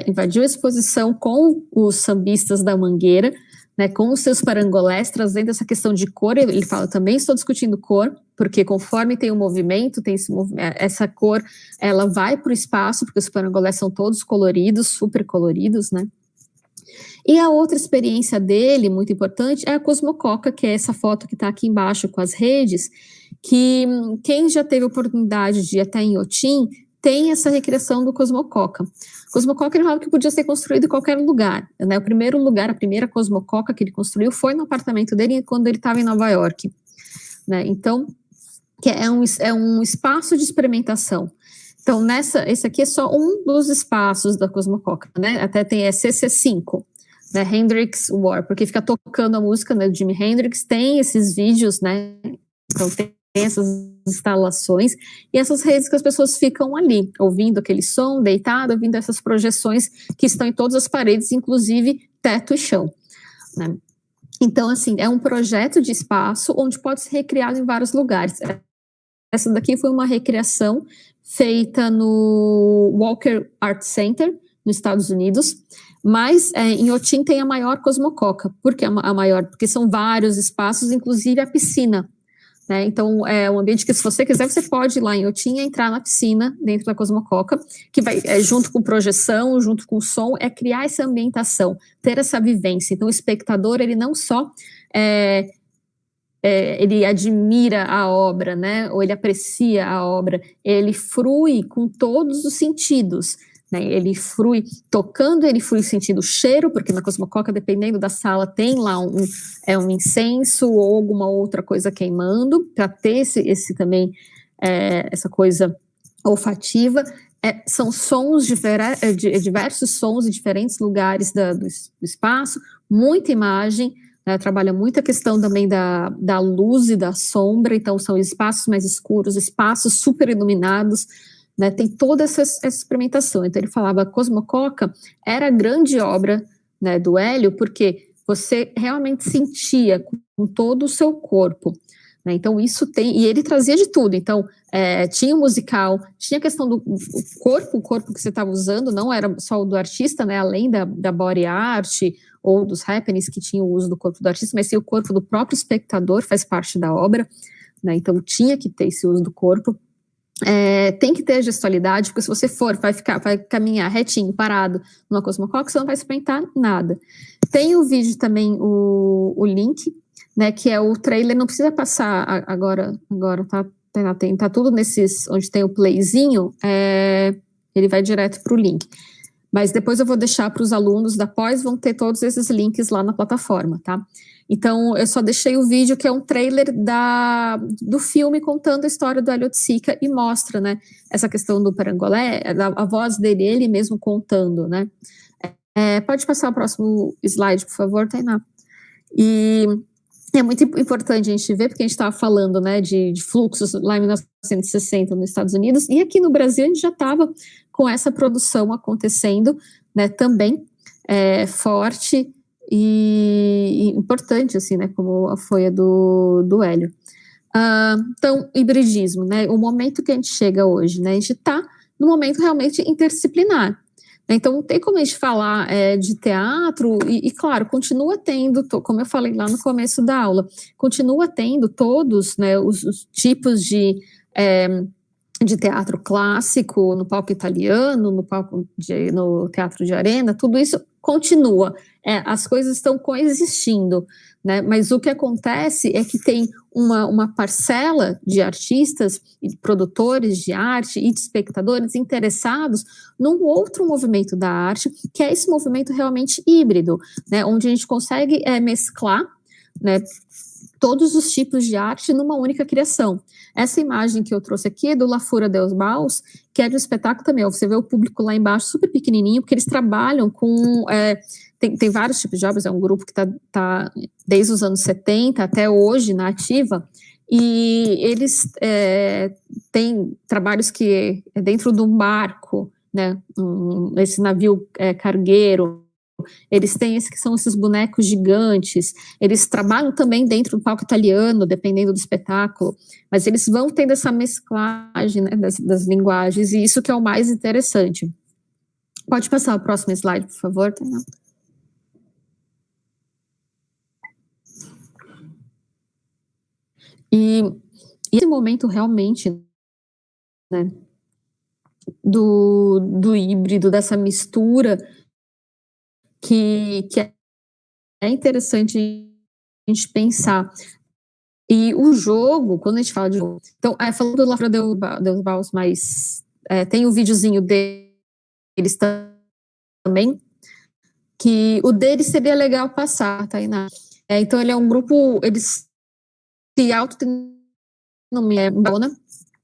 invadiu a exposição com os sambistas da Mangueira, né, com os seus parangolés, trazendo essa questão de cor. Ele fala, também estou discutindo cor, porque conforme tem o movimento, essa cor, ela vai para o espaço, porque os parangolés são todos coloridos, super coloridos, né? E a outra experiência dele, muito importante, é a Cosmococa, que é essa foto que está aqui embaixo com as redes, que quem já teve a oportunidade de ir até em Inhotim, tem essa recriação do Cosmococa. Cosmococa, ele falava que podia ser construído em qualquer lugar, né? O primeiro lugar, a primeira Cosmococa que ele construiu foi no apartamento dele quando ele estava em Nova York, né? Então, que é um espaço de experimentação. Então, esse aqui é só um dos espaços da Cosmococa, né? Até tem CC5, né? Hendrix War, porque fica tocando a música, né, do Jimi Hendrix, tem esses vídeos, né? Então tem essas instalações e essas redes que as pessoas ficam ali, ouvindo aquele som, deitado, ouvindo essas projeções que estão em todas as paredes, inclusive teto e chão, né? Então, assim, é um projeto de espaço onde pode ser recriado em vários lugares. Essa daqui foi uma recriação feita no Walker Art Center, nos Estados Unidos, mas em Inhotim tem a maior Cosmococa. Por que a maior? Porque são vários espaços, inclusive a piscina, né? Então, é um ambiente que, se você quiser, você pode ir lá em Inhotim e entrar na piscina dentro da Cosmococa, que vai, junto com projeção, junto com som, criar essa ambientação, ter essa vivência. Então, o espectador, ele não só ele admira a obra, né, ou ele aprecia a obra, ele frui com todos os sentidos, né, ele frui tocando, ele frui sentindo o cheiro, porque na Cosmococa, dependendo da sala, tem lá um incenso ou alguma outra coisa queimando, para ter esse também, essa coisa olfativa. São sons diversos sons em diferentes lugares do espaço, muita imagem, né, trabalha muito a questão também da luz e da sombra. Então são espaços mais escuros, espaços super iluminados, né, tem toda essa experimentação. Então ele falava, a Cosmococa era a grande obra, né, do Hélio, porque você realmente sentia com todo o seu corpo, né? Então isso tem, e ele trazia de tudo, então tinha o musical, tinha a questão do o corpo que você estava usando, não era só o do artista, né? Além da body art ou dos happenings que tinham o uso do corpo do artista, mas sim o corpo do próprio espectador faz parte da obra, né? Então tinha que ter esse uso do corpo. Tem que ter a gestualidade, porque se você vai caminhar retinho, parado, numa cosmocoque, você não vai experimentar nada. Tem o vídeo também, o link, né, que é o trailer, não precisa passar agora tá tudo nesses, onde tem o playzinho, ele vai direto para o link. Mas depois eu vou deixar para os alunos da pós, vão ter todos esses links lá na plataforma, tá? Então, eu só deixei o vídeo, que é um trailer do filme contando a história do Elliot Sica e mostra, né, essa questão do Parangolé, a voz dele, ele mesmo contando, né? Pode passar o próximo slide, por favor, Tainá. E é muito importante a gente ver, porque a gente estava falando, né, de fluxos lá em 1960 nos Estados Unidos, e aqui no Brasil a gente já estava com essa produção acontecendo, né, também forte e importante, assim, né, como foi a do Hélio. Então, hibridismo, né, o momento que a gente chega hoje, né, a gente está no momento realmente interdisciplinar. Então, não tem como a gente falar de teatro, e claro, continua tendo, como eu falei lá no começo da aula, continua tendo todos, né, os tipos de teatro clássico, no palco italiano, no teatro de arena, tudo isso continua. As coisas estão coexistindo, né? Mas o que acontece é que tem uma parcela de artistas e produtores de arte e de espectadores interessados num outro movimento da arte, que é esse movimento realmente híbrido, né? Onde a gente consegue mesclar, né, todos os tipos de arte numa única criação. Essa imagem que eu trouxe aqui é do La Fura dels Baus, que é de um espetáculo também. Você vê o público lá embaixo super pequenininho, porque eles trabalham com... tem vários tipos de obras, é um grupo que está desde os anos 70 até hoje na ativa, e eles têm trabalhos que é dentro de um barco, né, esse navio cargueiro. Eles têm que são esses bonecos gigantes, eles trabalham também dentro do palco italiano, dependendo do espetáculo, mas eles vão tendo essa mesclagem, né, das linguagens, e isso que é o mais interessante. Pode passar o próximo slide, por favor, Tainá? E esse momento realmente, né, do híbrido, dessa mistura, que é interessante a gente pensar. E o jogo, quando a gente fala de jogo... Então, falando do La Fura dels Baus, mas tem o videozinho deles também, que o deles seria legal passar, Tainá. Então, ele é um grupo, eles se autodenominam,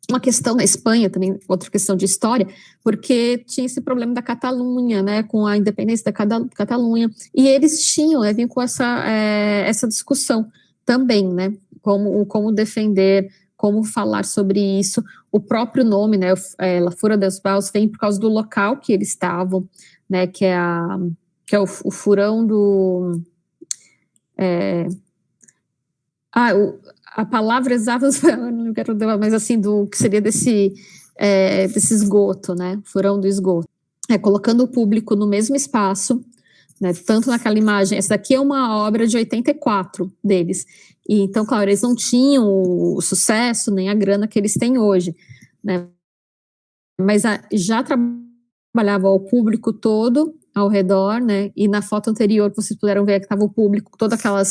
uma questão na Espanha também, outra questão de história, porque tinha esse problema da Catalunha, né, com a independência da Catalunha, e eles vinham com essa discussão também, né, como defender, como falar sobre isso. O próprio nome, né, La Fura dels Baus, vem por causa do local que eles estavam, né, que é o furão do... a palavra exata, eu não quero dar, mas assim, do que seria desse esgoto, né, furão do esgoto. Colocando o público no mesmo espaço, né, tanto naquela imagem, essa daqui é uma obra de 84 deles, e então, claro, eles não tinham o sucesso nem a grana que eles têm hoje, né, mas já trabalhava o público todo ao redor, né, e na foto anterior vocês puderam ver que estava o público, toda aquela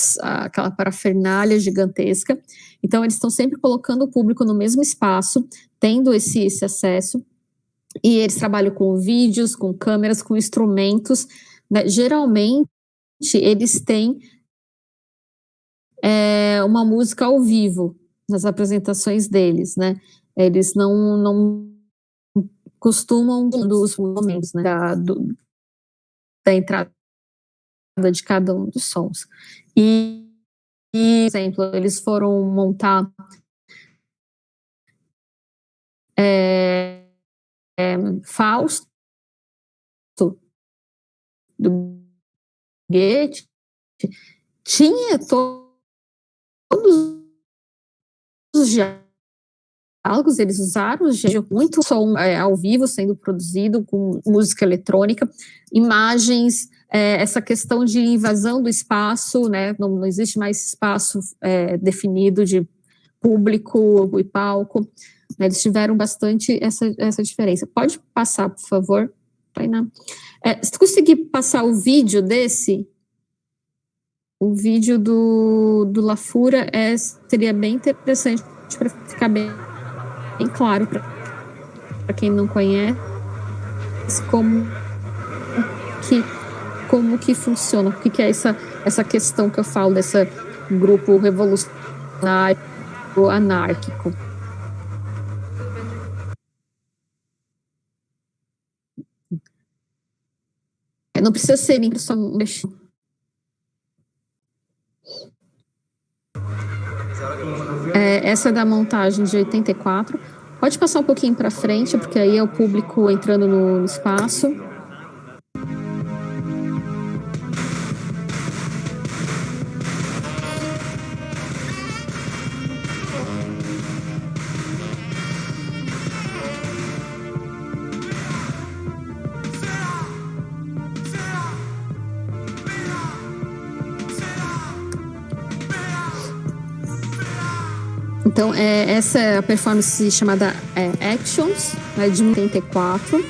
parafernália gigantesca. Então eles estão sempre colocando o público no mesmo espaço, tendo esse acesso, e eles trabalham com vídeos, com câmeras, com instrumentos, né? Geralmente eles têm uma música ao vivo nas apresentações deles, né? Eles não costumam dos momentos, né, da entrada de cada um dos sons. E, por exemplo, eles foram montar Fausto, do Goethe, tinha todos os diálogos, eles usaram muito som ao vivo sendo produzido com música eletrônica, imagens, essa questão de invasão do espaço, né, não existe mais espaço definido de público e palco, né, eles tiveram bastante essa diferença. Pode passar, por favor, Tainá. Se tu conseguir passar o vídeo desse, o vídeo do Lafura seria bem interessante para ficar bem claro para quem não conhece como que funciona, o que é essa questão que eu falo desse grupo revolucionário anárquico. Não precisa ser nem só mexer. Essa é da montagem de 84. Pode passar um pouquinho para frente, porque aí é o público entrando no espaço. Então, essa é a performance chamada Actions, né, de 84.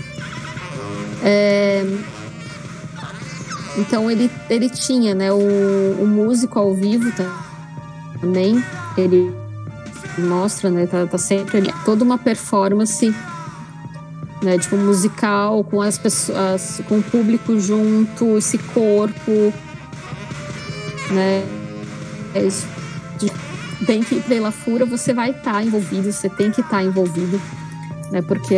Então, ele tinha, né, o músico ao vivo também. Ele mostra, né, tá sempre ali, toda uma performance, né, tipo, musical, com as pessoas, com o público junto, esse corpo, né, isso. Tem que ir pela Lafura, você vai estar envolvido, você tem que estar envolvido, né, porque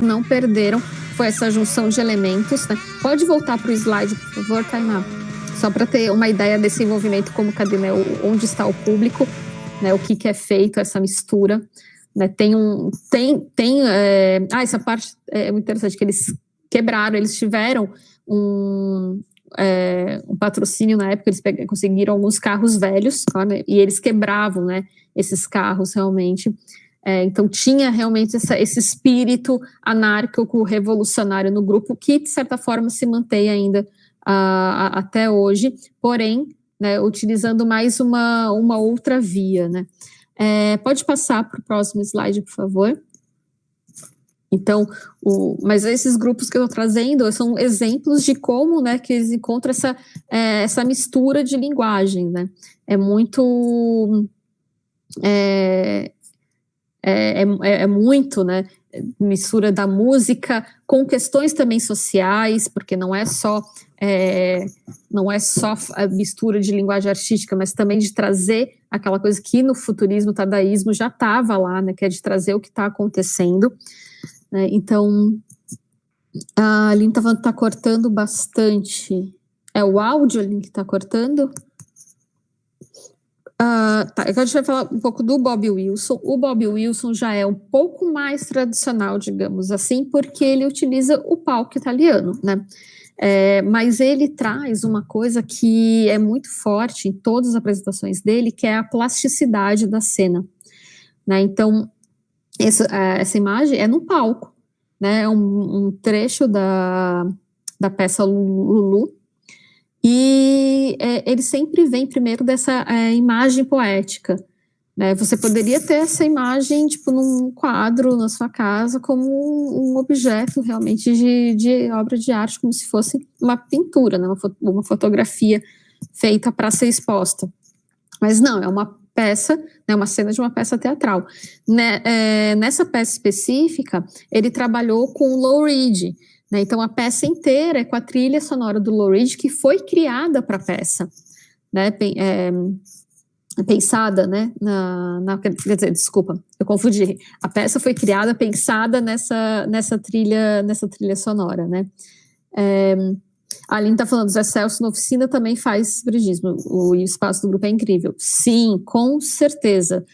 não perderam, foi essa junção de elementos, né. Pode voltar para o slide, por favor, Tainá, só para ter uma ideia desse envolvimento, como cadê, né, onde está o público, né, o que é feito, essa mistura, né, essa parte é muito interessante, que eles quebraram, eles tiveram um patrocínio na época, eles conseguiram alguns carros velhos, né, e eles quebravam, né, esses carros realmente, então tinha realmente esse espírito anárquico revolucionário no grupo, que de certa forma se mantém ainda até hoje, porém, né, utilizando mais uma outra via, né. Pode passar para o próximo slide, por favor. Então, mas esses grupos que eu estou trazendo são exemplos de como, né, que eles encontram essa mistura de linguagem, né? Muito, né, mistura da música com questões também sociais, porque não é só a mistura de linguagem artística, mas também de trazer aquela coisa que no futurismo, dadaísmo já estava lá, né, que é de trazer o que está acontecendo. Então, a Aline tá cortando bastante. É o áudio, Aline, que está cortando? Agora a gente vai falar um pouco do Bob Wilson. O Bob Wilson já é um pouco mais tradicional, digamos assim, porque ele utiliza o palco italiano, né? Mas ele traz uma coisa que é muito forte em todas as apresentações dele, que é a plasticidade da cena, né? Então, essa imagem é no palco, né? É um trecho da peça Lulu, e ele sempre vem primeiro dessa imagem poética, né? Você poderia ter essa imagem tipo num quadro na sua casa como um objeto realmente de obra de arte, como se fosse uma pintura, né? Uma fotografia feita para ser exposta, mas não, é uma peça, né, uma cena de uma peça teatral. Nessa peça específica, ele trabalhou com o Lou Reed, né, então a peça inteira é com a trilha sonora do Lou Reed, que foi criada para a peça, né, pensada, né, quer dizer, desculpa, eu confundi, a peça foi criada, pensada nessa trilha sonora, né. A Aline está falando, Zé Celso na oficina também faz bridismo, o espaço do grupo é incrível. Sim, com certeza.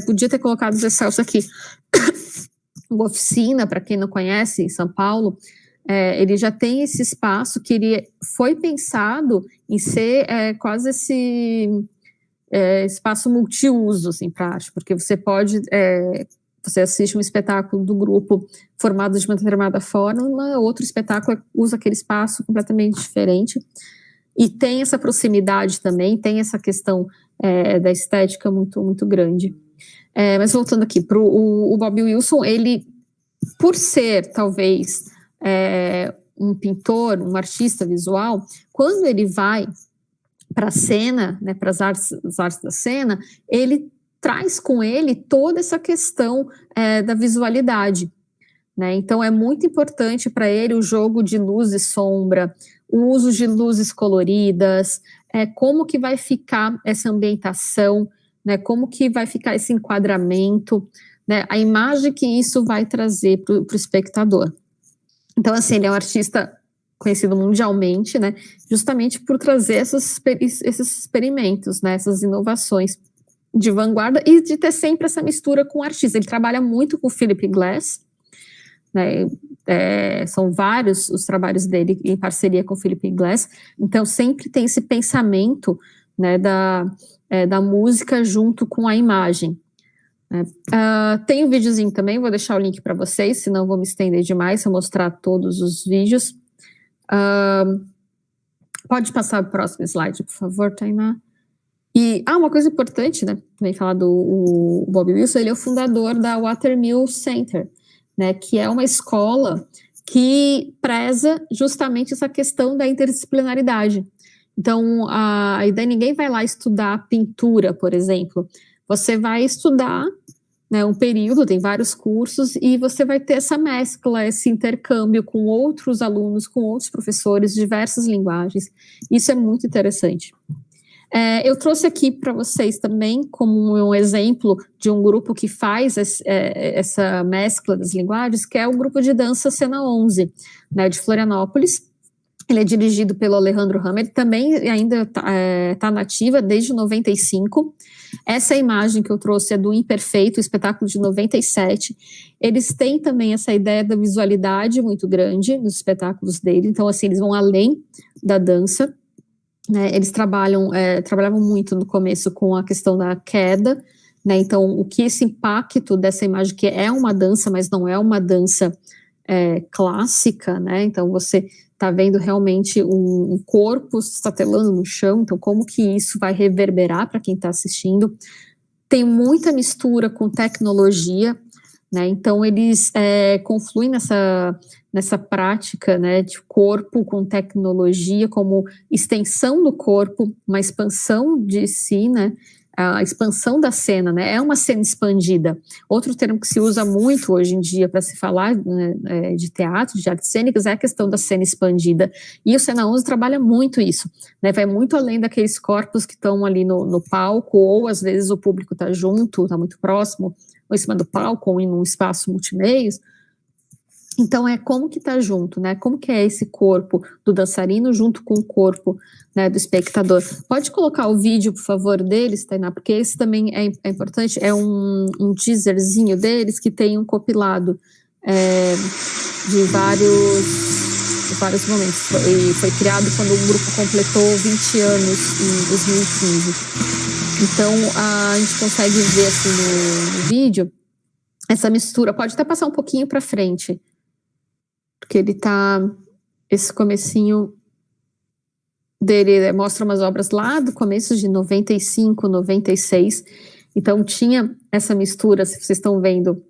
Podia ter colocado o Zé Celso aqui. O Oficina, para quem não conhece, em São Paulo, ele já tem esse espaço que ele foi pensado em ser quase esse espaço multiuso, assim, para arte, porque você pode, você assiste um espetáculo do grupo formado de uma determinada forma, outro espetáculo usa aquele espaço completamente diferente, e tem essa proximidade também, tem essa questão da estética muito, muito grande. Mas voltando aqui, para o Bob Wilson, ele, por ser, talvez, um pintor, um artista visual, quando ele vai para a cena, né, para as artes da cena, ele traz com ele toda essa questão da visualidade, né? Então é muito importante para ele o jogo de luz e sombra, o uso de luzes coloridas, como que vai ficar essa ambientação, né, como que vai ficar esse enquadramento, né, a imagem que isso vai trazer para o espectador. Então, assim, ele é um artista conhecido mundialmente, né, justamente por trazer esses experimentos, né, essas inovações de vanguarda e de ter sempre essa mistura com o artista. Ele trabalha muito com o Philip Glass, né, são vários os trabalhos dele em parceria com o Philip Glass, então sempre tem esse pensamento, né, da música junto com a imagem. Tem um videozinho também, vou deixar o link para vocês, senão vou me estender demais, vou mostrar todos os vídeos. Pode passar o próximo slide, por favor, Tainá. E, uma coisa importante, né, também falar do Bob Wilson, ele é o fundador da Watermill Center, né, que é uma escola que preza justamente essa questão da interdisciplinaridade. Então, a ideia, ninguém vai lá estudar pintura, por exemplo, você vai estudar, né, um período, tem vários cursos, e você vai ter essa mescla, esse intercâmbio com outros alunos, com outros professores, diversas linguagens. Isso é muito interessante. Eu trouxe aqui para vocês também como um exemplo de um grupo que faz essa mescla das linguagens, que é o grupo de dança Cena 11, né, de Florianópolis. Ele é dirigido pelo Alejandro Hammer, também ainda tá nativa desde 95. Essa imagem que eu trouxe é do Imperfeito, o espetáculo de 97. Eles têm também essa ideia da visualidade muito grande nos espetáculos dele, então, assim, eles vão além da dança, né? Eles trabalhavam muito no começo com a questão da queda, né? Então, o que esse impacto dessa imagem, que é uma dança, mas não é uma dança clássica, né? Então, você está vendo realmente um corpo se estatelando no chão, então como que isso vai reverberar para quem está assistindo. Tem muita mistura com tecnologia, né? Então eles confluem nessa prática, né, de corpo com tecnologia como extensão do corpo, uma expansão de si, né? A expansão da cena, né? É uma cena expandida. Outro termo que se usa muito hoje em dia para se falar, né, de teatro, de artes cênicas, é a questão da cena expandida. E o Cena 11 trabalha muito isso, né? Vai muito além daqueles corpos que estão ali no palco, ou às vezes o público está junto, está muito próximo, ou em cima do palco, ou em um espaço multimeios. Então, como que está junto, né? Como que é esse corpo do dançarino junto com o corpo, né, do espectador? Pode colocar o vídeo, por favor, deles, Tainá, porque esse também é importante, é um teaserzinho deles que tem um compilado de vários momentos. E foi criado quando o grupo completou 20 anos em 2015. Então, a gente consegue ver assim no vídeo essa mistura. Pode até passar um pouquinho para frente, porque ele tá, esse comecinho dele mostra umas obras lá do começo de 95, 96, então tinha essa mistura, se vocês estão vendo,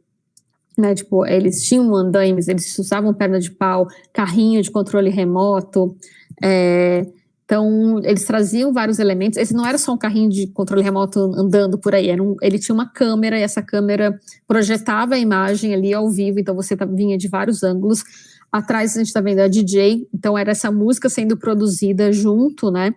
né, tipo, eles tinham andaimes, eles usavam perna de pau, carrinho de controle remoto, então eles traziam vários elementos. Esse não era só um carrinho de controle remoto andando por aí, ele tinha uma câmera, e essa câmera projetava a imagem ali ao vivo, então você vinha de vários ângulos. Atrás a gente está vendo a DJ, então era essa música sendo produzida junto, né?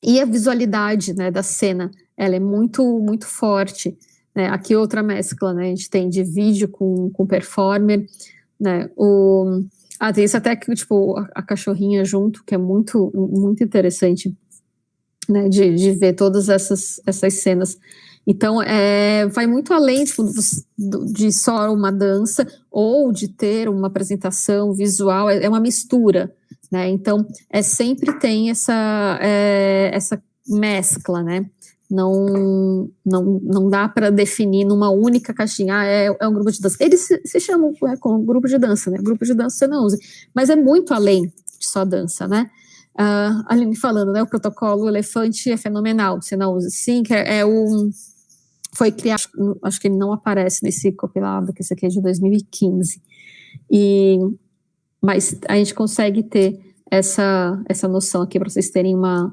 E a visualidade, né, da cena, ela é muito, muito forte, né? Aqui outra mescla, né? A gente tem de vídeo com performer, né? Tem isso até que, tipo, a cachorrinha junto, que é muito, muito interessante, né? De ver todas essas cenas. Então, vai muito além tipo, de só uma dança ou de ter uma apresentação visual, é uma mistura, né? Então, sempre tem essa mescla, né? Não dá para definir numa única caixinha, é um grupo de dança. Eles se chamam como grupo de dança, né? Grupo de dança você não usa, mas é muito além de só dança, né? Aline falando, né? O protocolo Elefante é fenomenal, você não usa. Sim, que foi criado, acho que ele não aparece nesse compilado, que esse aqui é de 2015. Mas a gente consegue ter essa noção aqui para vocês terem uma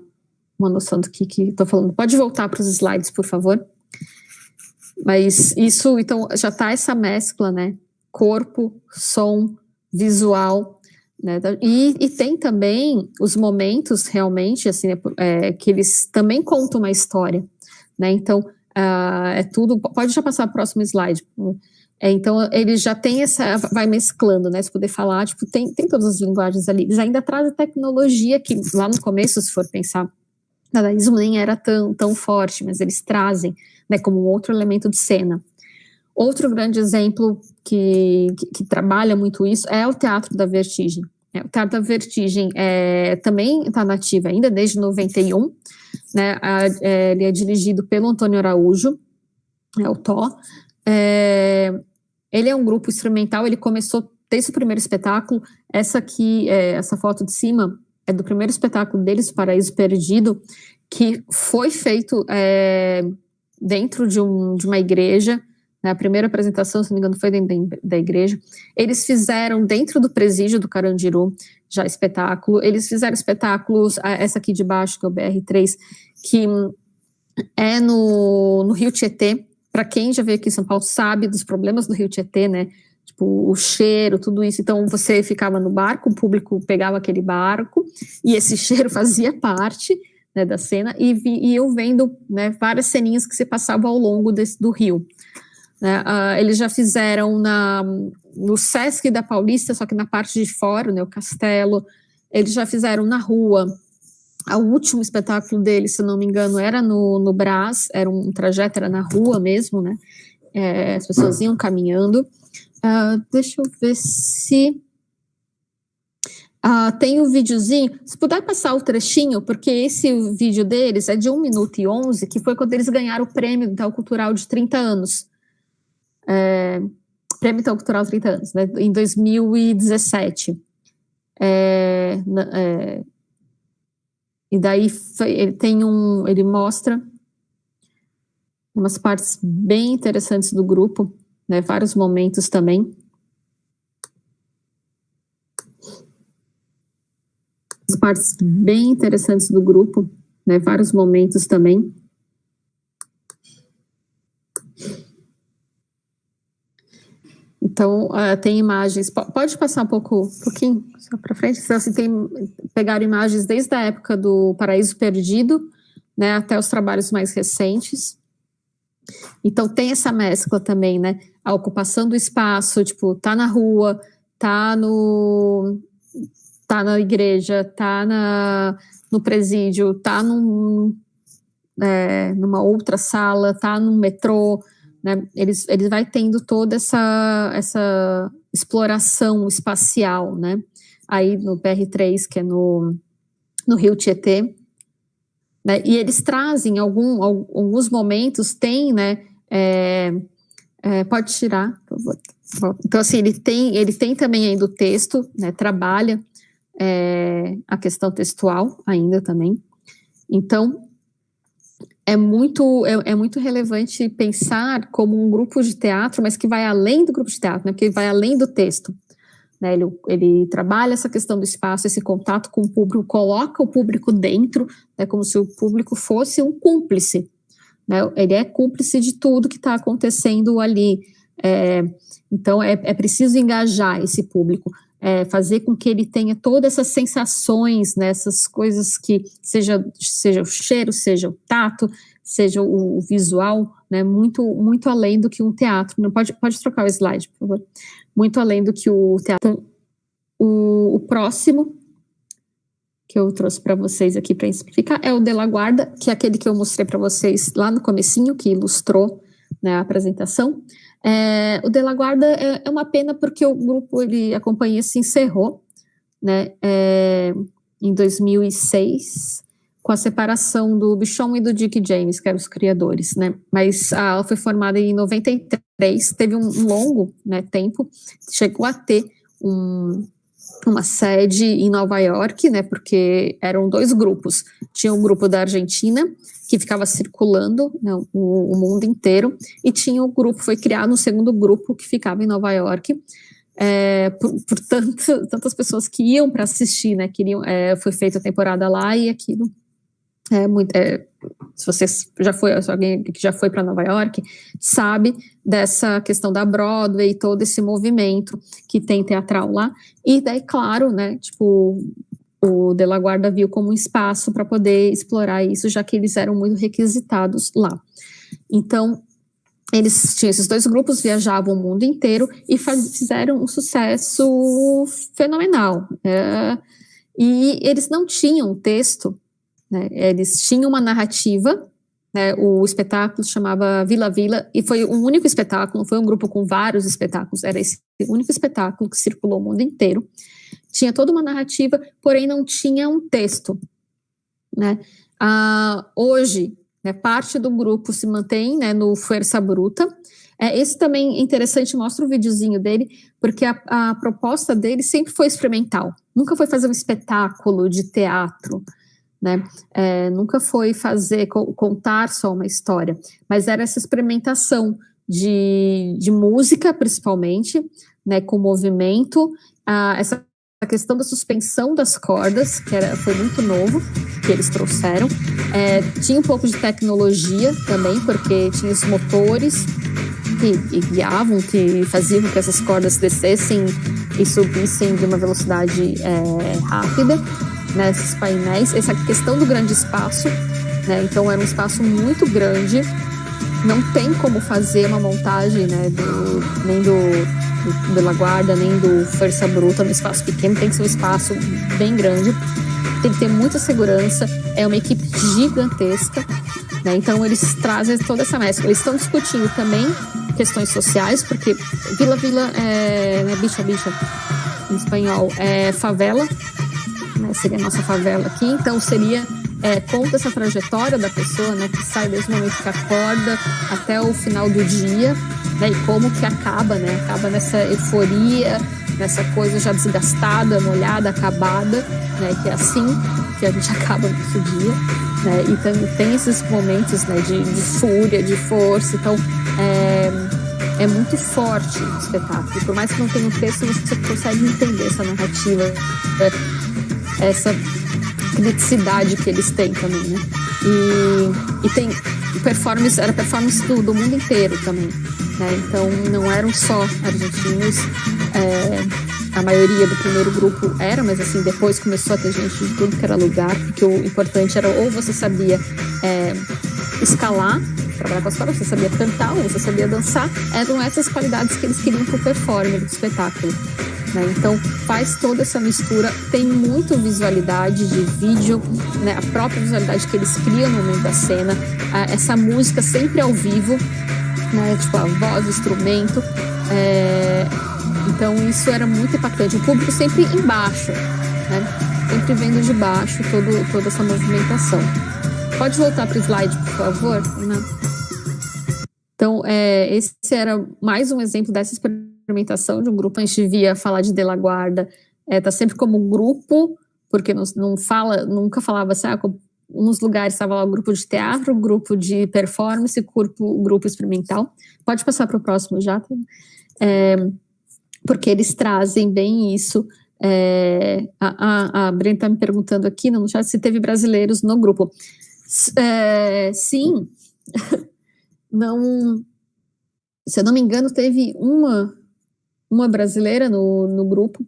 noção do que estou falando. Pode voltar para os slides, por favor. Mas isso, então, já está essa mescla, né? Corpo, som, visual, né? E tem também os momentos, realmente, assim, que eles também contam uma história, né? Então, tudo... Pode já passar para o próximo slide. Então, ele já tem vai mesclando, né? Se poder falar, tipo, tem todas as linguagens ali. Eles ainda trazem tecnologia que, lá no começo, se for pensar, o dadaísmo nem era tão forte, mas eles trazem, né, como um outro elemento de cena. Outro grande exemplo que trabalha muito isso é o Teatro da Vertigem. O Teatro da Vertigem também está nativo ainda desde 91, né? Ele é dirigido pelo Antônio Araújo, o Tó. Ele é um grupo instrumental, ele começou desde o primeiro espetáculo. Essa foto de cima é do primeiro espetáculo deles, O Paraíso Perdido, que foi feito dentro de uma igreja, né? A primeira apresentação, se não me engano, foi dentro da igreja. Eles fizeram dentro do presídio do Carandiru, já espetáculo. Eles fizeram espetáculos, essa aqui de baixo, que é o BR3, que é no Rio Tietê. Para quem já veio aqui em São Paulo sabe dos problemas do Rio Tietê, né? Tipo, o cheiro, tudo isso. Então, você ficava no barco, o público pegava aquele barco, e esse cheiro fazia parte, né, da cena, e eu vendo, né, várias ceninhas que se passavam ao longo do rio. Né? Eles já fizeram no Sesc da Paulista, só que na parte de fora, né, o castelo. Eles já fizeram na rua. O último espetáculo deles, se não me engano, era no Brás, era um trajeto, era na rua mesmo, né? As pessoas iam caminhando. Deixa eu ver se... tem um videozinho, se puder passar o trechinho, porque esse vídeo deles é de 1 minuto e 11, que foi quando eles ganharam o prêmio do Itaú Cultural de 30 anos. Prêmio Itaú Cultural 30 anos, né? Em 2017. E daí ele mostra umas partes bem interessantes do grupo, né, vários momentos também. As partes bem interessantes do grupo, né, vários momentos também. Então, tem imagens, pode passar um pouquinho só para frente, então, assim, pegaram imagens desde a época do Paraíso Perdido, né, até os trabalhos mais recentes. Então, tem essa mescla também, né, a ocupação do espaço, tipo, tá na rua, tá na igreja, tá no presídio, tá numa outra sala, tá num metrô, né? Eles vai tendo toda essa exploração espacial, né? Aí no BR3, que é no Rio Tietê, né? E eles trazem alguns momentos, tem, né? Pode tirar, por favor. Então, assim, ele tem também ainda o texto, né? Trabalha a questão textual ainda também. Então, é muito relevante pensar como um grupo de teatro, mas que vai além do grupo de teatro, né? Porque vai além do texto. Né? Ele trabalha essa questão do espaço, esse contato com o público, coloca o público dentro, né? Como se o público fosse um cúmplice. Né? Ele é cúmplice de tudo que está acontecendo ali. Então, é preciso engajar esse público, fazer com que ele tenha todas essas sensações, né, essas coisas que seja o cheiro, seja o tato, seja o visual, né, muito, muito além do que um teatro. Não pode trocar o slide, por favor. Muito além do que o teatro. O próximo, que eu trouxe para vocês aqui para explicar é o De La Guarda, que é aquele que eu mostrei para vocês lá no comecinho, que ilustrou, né, a apresentação. O De La Guarda é uma pena porque o grupo, a companhia se encerrou, né, em 2006, com a separação do Bichon e do Dick James, que eram os criadores, né, mas ela foi formada em 93, teve um longo, né, tempo, chegou a ter uma sede em Nova York, né, porque eram 2 grupos. Tinha um grupo da Argentina, que ficava circulando, né, o mundo inteiro, e tinha foi criado um segundo grupo que ficava em Nova York, por tantas pessoas que iam para assistir, né, foi feita a temporada lá, e aquilo se alguém que já foi para Nova York, sabe dessa questão da Broadway e todo esse movimento que tem teatral lá, e daí, claro, né, tipo, o De La Guarda viu como um espaço para poder explorar isso, já que eles eram muito requisitados lá. Então, eles tinham esses 2 grupos, viajavam o mundo inteiro e fizeram um sucesso fenomenal. E eles não tinham texto, né, eles tinham uma narrativa, né, o espetáculo chamava Vila Vila, e foi um único espetáculo, foi um grupo com vários espetáculos, era esse único espetáculo que circulou o mundo inteiro, tinha toda uma narrativa, porém não tinha um texto, né. Hoje, né, parte do grupo se mantém, né, no Fuerza Bruta. Esse também é interessante, mostra o videozinho dele, porque a proposta dele sempre foi experimental, nunca foi fazer um espetáculo de teatro, né, nunca foi contar só uma história, mas era essa experimentação de música, principalmente, né, com movimento, essa questão da suspensão das cordas, que foi muito novo, que eles trouxeram, tinha um pouco de tecnologia também, porque tinha os motores que guiavam, que faziam com que essas cordas descessem e subissem de uma velocidade rápida, né, esses painéis, essa questão do grande espaço, né, então era um espaço muito grande, não tem como fazer uma montagem, né, nem do De La Guarda, nem do Fuerza Bruta no espaço pequeno, tem que ser um espaço bem grande, tem que ter muita segurança, é uma equipe gigantesca, né, então eles trazem toda essa mescla. Eles estão discutindo também questões sociais, porque Vila Vila né, bicha em espanhol é favela, né, seria a nossa favela aqui, então seria conta essa trajetória da pessoa, né, que sai desde o momento que acorda até o final do dia, né, e como que acaba nessa euforia, nessa coisa já desgastada, molhada, acabada, né, que é assim que a gente acaba no nosso dia, né, e tem esses momentos, né, de fúria, de força, então é muito forte o espetáculo, por mais que não tenha um texto, você consegue entender essa narrativa, essa criticidade que eles têm também, né? E tem performance do mundo inteiro também, né? Então não eram só argentinos, a maioria do primeiro grupo era, mas assim, depois começou a ter gente de tudo que era lugar, porque o importante era ou você sabia escalar, trabalhar com as cordas, você sabia cantar, ou você sabia dançar, eram essas qualidades que eles queriam pro performance do espetáculo. Né? Então faz toda essa mistura, tem muita visualidade de vídeo, né? A própria visualidade que eles criam no meio da cena, essa música sempre ao vivo, né? Tipo a voz, o instrumento, então isso era muito impactante, o público sempre embaixo, né? Sempre vendo de baixo toda essa movimentação. Pode voltar para o slide, por favor, Ana? Então esse era mais um exemplo dessa experimentação de um grupo. A gente via falar de De La Guarda, tá sempre como grupo, porque nunca falava assim, nos lugares estava lá o grupo de teatro, o grupo de performance, o grupo experimental. Pode passar para o próximo já, porque eles trazem bem isso. A Brenda está me perguntando aqui no chat se teve brasileiros no grupo. Sim, não, se eu não me engano, teve uma brasileira no grupo.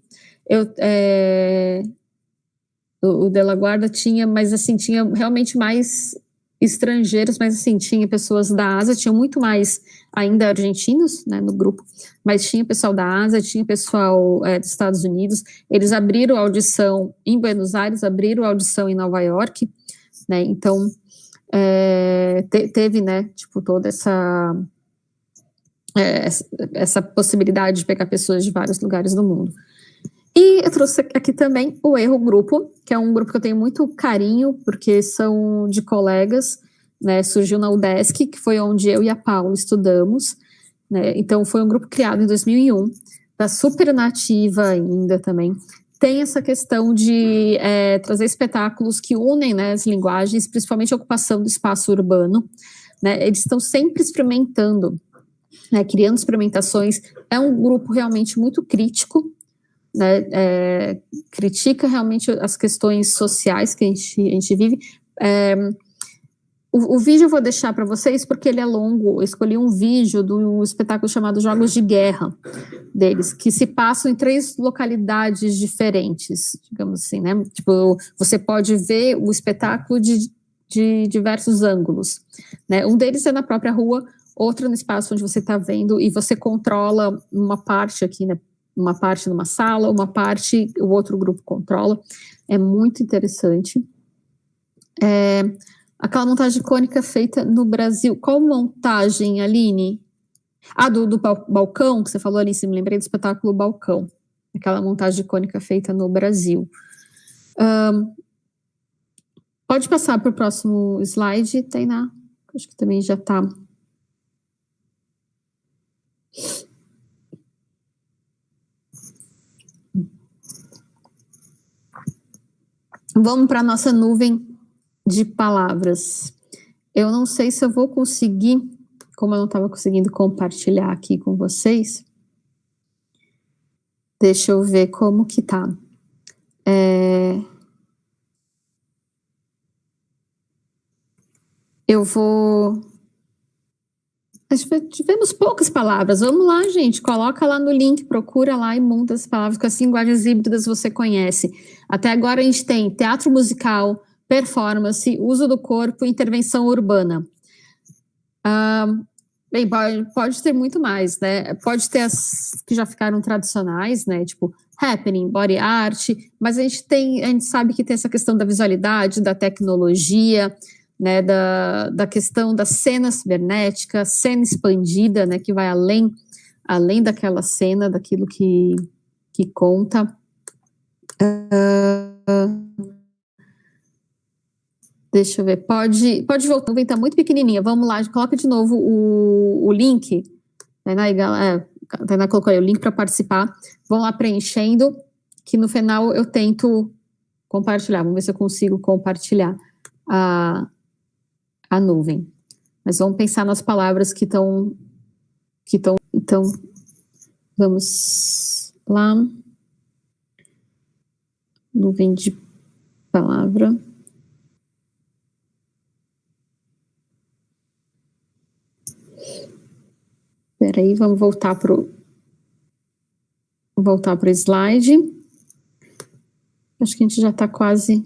O De La Guarda tinha, mas assim, tinha realmente mais estrangeiros, mas assim, tinha pessoas da Ásia, tinha muito mais ainda argentinos, né, no grupo, mas tinha pessoal da Ásia, tinha pessoal dos Estados Unidos. Eles abriram audição em Buenos Aires, abriram audição em Nova York, né, então teve, né, tipo, toda essa possibilidade de pegar pessoas de vários lugares do mundo. E eu trouxe aqui também o Erro Grupo, que é um grupo que eu tenho muito carinho, porque são de colegas, né, surgiu na UDESC, que foi onde eu e a Paula estudamos, né, então foi um grupo criado em 2001, tá super nativa ainda também. Tem essa questão de trazer espetáculos que unem, né, as linguagens, principalmente a ocupação do espaço urbano, né, eles estão sempre experimentando, né, criando experimentações. É um grupo realmente muito crítico, né, critica realmente as questões sociais que a gente vive. O vídeo eu vou deixar para vocês porque ele é longo. Eu escolhi um vídeo de um espetáculo chamado Jogos de Guerra deles, que se passam em 3 localidades diferentes, digamos assim, né? Tipo, você pode ver o espetáculo de diversos ângulos, né? Um deles é na própria rua, outro no espaço onde você está vendo, e você controla uma parte aqui, né? Uma parte numa sala, uma parte o outro grupo controla. É muito interessante. Aquela montagem icônica feita no Brasil. Qual montagem, Aline? Do balcão, que você falou, Alice, me lembrei do espetáculo Balcão. Aquela montagem icônica feita no Brasil. Pode passar para o próximo slide, Tainá. Acho que também já está. Vamos para a nossa nuvem de palavras. Eu não sei se eu vou conseguir, como eu não estava conseguindo compartilhar aqui com vocês. Deixa eu ver como que tá. Eu vou... Tivemos poucas palavras. Vamos lá, gente. Coloca lá no link, procura lá e monta as palavras com as linguagens híbridas você conhece. Até agora a gente tem teatro musical, performance, uso do corpo, intervenção urbana. Bem, pode ter muito mais, né? Pode ter as que já ficaram tradicionais, né? Tipo happening, body art, mas a gente sabe que tem essa questão da visualidade, da tecnologia, né, da questão da cena cibernética, cena expandida, né, que vai além daquela cena, daquilo que conta. Deixa eu ver, pode voltar, a nuvem está muito pequenininha, vamos lá, coloca de novo o link, a Tainá colocou aí o link para participar, vão lá preenchendo, que no final eu tento compartilhar, vamos ver se eu consigo compartilhar a nuvem. Mas vamos pensar nas palavras que estão... Então, vamos lá. Nuvem de palavra. Espera aí, vamos voltar para o slide. Acho que a gente já está quase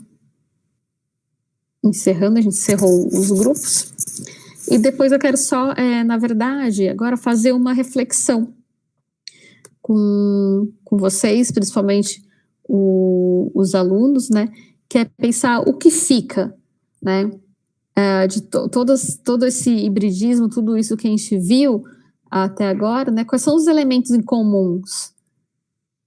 encerrando, a gente encerrou os grupos. E depois eu quero só, na verdade, agora fazer uma reflexão com vocês, principalmente os alunos, né? Que é pensar o que fica, né? De todo esse hibridismo, tudo isso que a gente viu até agora, né? Quais são os elementos em comuns?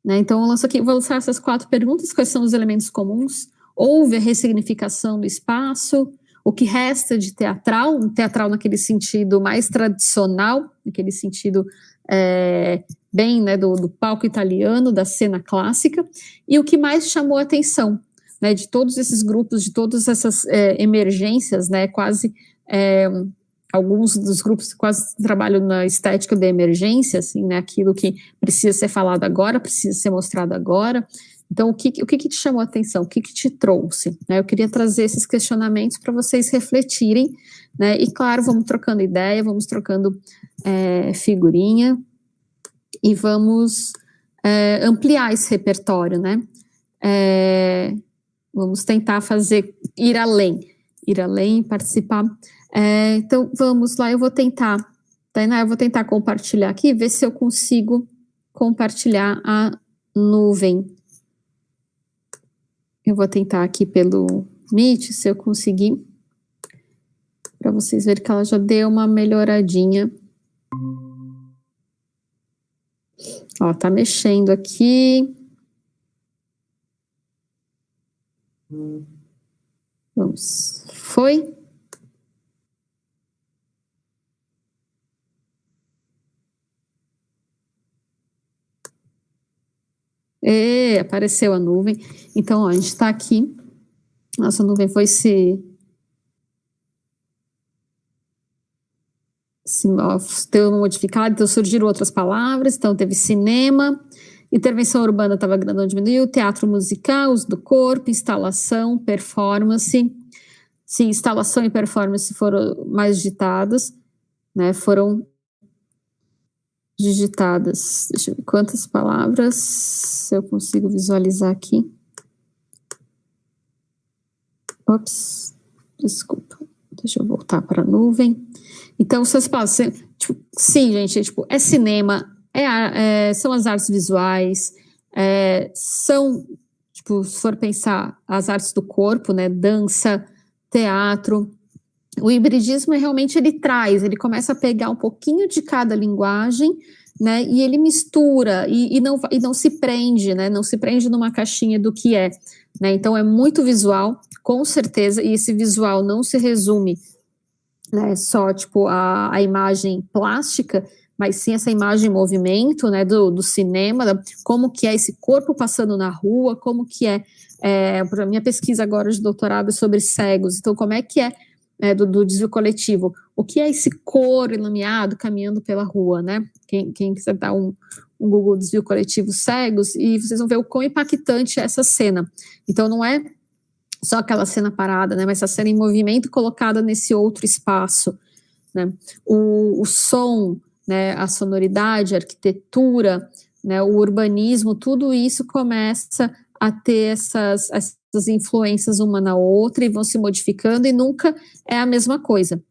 Né? Então, vou lançar essas 4 perguntas. Quais são os elementos comuns? Houve a ressignificação do espaço? O que resta de teatral? Teatral naquele sentido mais tradicional, naquele sentido bem, né, do palco italiano, da cena clássica. E o que mais chamou a atenção, né, de todos esses grupos, de todas essas emergências, né, quase... alguns dos grupos quase trabalham na estética da emergência, assim, né, aquilo que precisa ser falado agora, precisa ser mostrado agora. Então, o que te chamou a atenção? O que te trouxe? Né? Eu queria trazer esses questionamentos para vocês refletirem, né, e claro, vamos trocando ideia, vamos trocando figurinha, e vamos ampliar esse repertório, né? Vamos tentar ir além. ir além, participar. Então, vamos lá, eu vou tentar, Tainá, eu vou tentar compartilhar aqui, ver se eu consigo compartilhar a nuvem. Eu vou tentar aqui pelo Meet, se eu conseguir, para vocês verem que ela já deu uma melhoradinha. Ó, tá mexendo aqui. Vamos. Foi? Apareceu a nuvem. Então, ó, a gente está aqui. Nossa nuvem foi se deu uma modificada, então surgiram outras palavras. Então, teve cinema, intervenção urbana estava grandão, diminuiu, teatro musical, uso do corpo, instalação, performance. Sim, instalação e performance foram mais digitadas, né? Foram digitadas, deixa eu ver quantas palavras, se eu consigo visualizar aqui. Ops, desculpa, deixa eu voltar para a nuvem. Então, vocês passam, tipo, sim, gente, tipo, é cinema, são as artes visuais, são, tipo, se for pensar, as artes do corpo, né, dança, teatro. O hibridismo realmente ele começa a pegar um pouquinho de cada linguagem, né, e ele mistura e não se prende, né, não se prende numa caixinha do que é, né, então é muito visual, com certeza, e esse visual não se resume, né, só tipo a imagem plástica, mas sim essa imagem em movimento, né, do cinema, como que é esse corpo passando na rua, como que para minha pesquisa agora de doutorado sobre cegos, então como é que do desvio coletivo, o que é esse cor iluminado caminhando pela rua, né, quem quiser dar um Google desvio coletivo cegos, e vocês vão ver o quão impactante é essa cena, então não é só aquela cena parada, né, mas essa cena em movimento colocada nesse outro espaço, né, o som, né, a sonoridade, a arquitetura, né, o urbanismo, tudo isso começa a ter essas influências uma na outra e vão se modificando e nunca é a mesma coisa.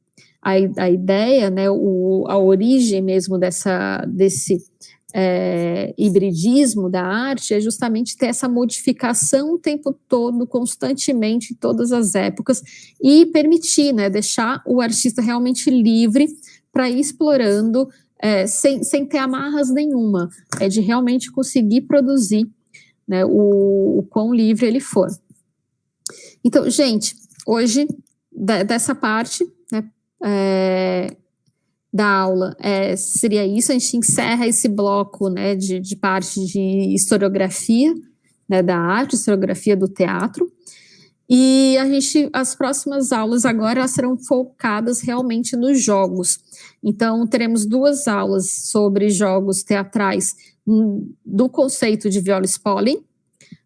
A ideia, né, a origem mesmo desse hibridismo da arte é justamente ter essa modificação o tempo todo, constantemente, em todas as épocas, e permitir, né, deixar o artista realmente livre para ir explorando, sem ter amarras nenhuma, de realmente conseguir produzir, né, o quão livre ele for. Então, gente, hoje, dessa parte, né, da aula, seria isso, a gente encerra esse bloco, né, de parte de historiografia, né, da arte, historiografia do teatro, e as próximas aulas agora serão focadas realmente nos jogos. Então, teremos 2 aulas sobre jogos teatrais do conceito de viola spolen,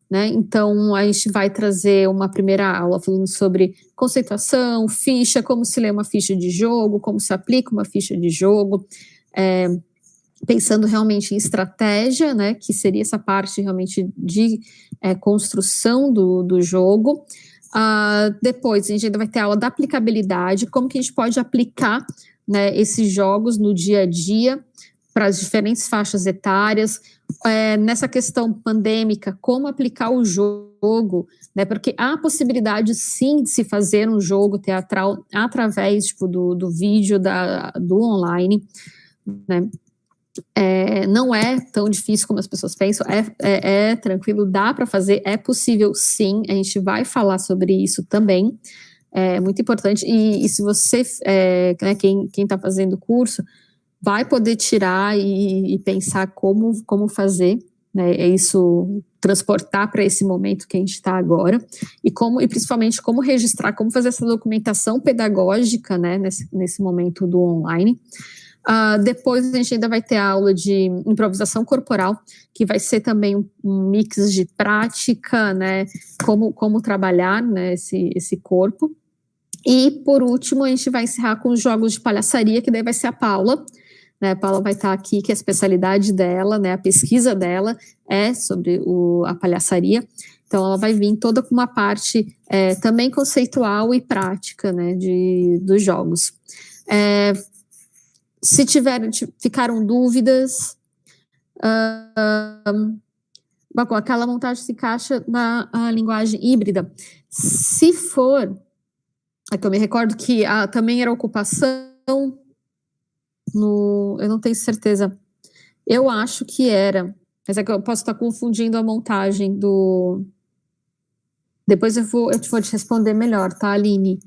né? Então, a gente vai trazer uma primeira aula falando sobre conceituação, ficha, como se lê uma ficha de jogo, como se aplica uma ficha de jogo, pensando realmente em estratégia, né, que seria essa parte realmente de construção do jogo. Depois, a gente ainda vai ter aula da aplicabilidade, como que a gente pode aplicar, né, esses jogos no dia a dia para as diferentes faixas etárias, nessa questão pandêmica, como aplicar o jogo, né, porque há a possibilidade sim de se fazer um jogo teatral através tipo, do vídeo, do online, né. Não é tão difícil como as pessoas pensam, é tranquilo, dá para fazer, é possível sim, a gente vai falar sobre isso também, é muito importante, e se você, né, quem está fazendo o curso, vai poder tirar e pensar como fazer, né, isso, transportar para esse momento que a gente está agora, e principalmente como registrar, como fazer essa documentação pedagógica, né, nesse momento do online. Depois a gente ainda vai ter a aula de improvisação corporal, que vai ser também um mix de prática, né, como trabalhar, né, esse corpo. E por último a gente vai encerrar com os jogos de palhaçaria, que daí vai ser a Paula, né, a Paula vai estar aqui, que é a especialidade dela, né, a pesquisa dela é sobre a palhaçaria. Então, ela vai vir toda com uma parte também conceitual e prática, né, dos jogos. Se ficaram dúvidas, aquela montagem se encaixa na linguagem híbrida. Se for, é que eu me recordo que também era ocupação, eu não tenho certeza, eu acho que era, mas é que eu posso estar confundindo a montagem depois eu vou te responder melhor, tá, Aline?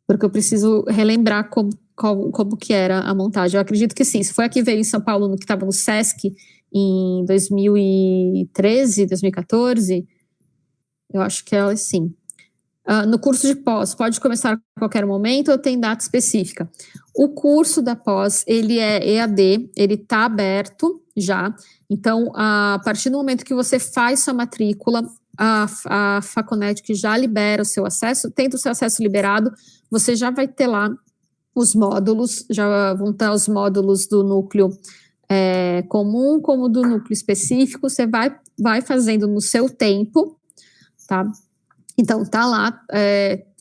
Porque eu preciso relembrar como que era a montagem. Eu acredito que sim, se foi a que veio em São Paulo, que estava no Sesc em 2013, 2014, eu acho que ela sim. No curso de pós, pode começar a qualquer momento ou tem data específica? O curso da pós, ele é EAD, ele está aberto já, então, a partir do momento que você faz sua matrícula, a Faconete já libera o seu acesso, tendo o seu acesso liberado, você já vai ter lá os módulos, já vão estar os módulos do núcleo comum, como do núcleo específico, você vai fazendo no seu tempo, tá? Então, tá lá,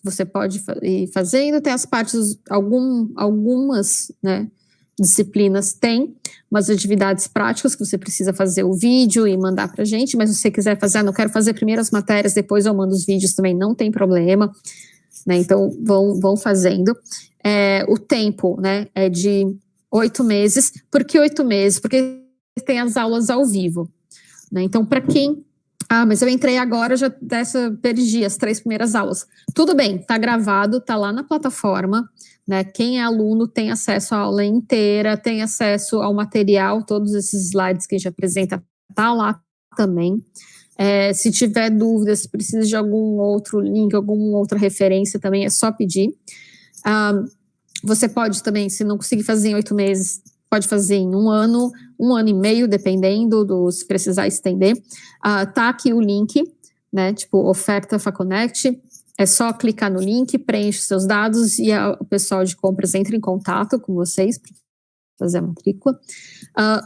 você pode ir fazendo, tem as partes, algumas, né, disciplinas tem umas atividades práticas que você precisa fazer o vídeo e mandar pra gente, mas se você quiser fazer, não quero fazer primeiro as matérias, depois eu mando os vídeos também, não tem problema, né, então vão fazendo. O tempo, né, é de 8 meses, por que 8 meses? Porque tem as aulas ao vivo, né, então para quem mas eu entrei agora, já perdi as 3 primeiras aulas. Tudo bem, tá gravado, tá lá na plataforma, né? Quem é aluno tem acesso à aula inteira, tem acesso ao material, todos esses slides que a gente apresenta, tá lá também. Se tiver dúvidas, se precisa de algum outro link, alguma outra referência também, é só pedir. Você pode também, se não conseguir fazer em 8 meses, pode fazer em 1 ano e meio, dependendo se precisar estender. Tá aqui o link, né, tipo, oferta Faconect, é só clicar no link, preenche seus dados e o pessoal de compras entra em contato com vocês para fazer a matrícula.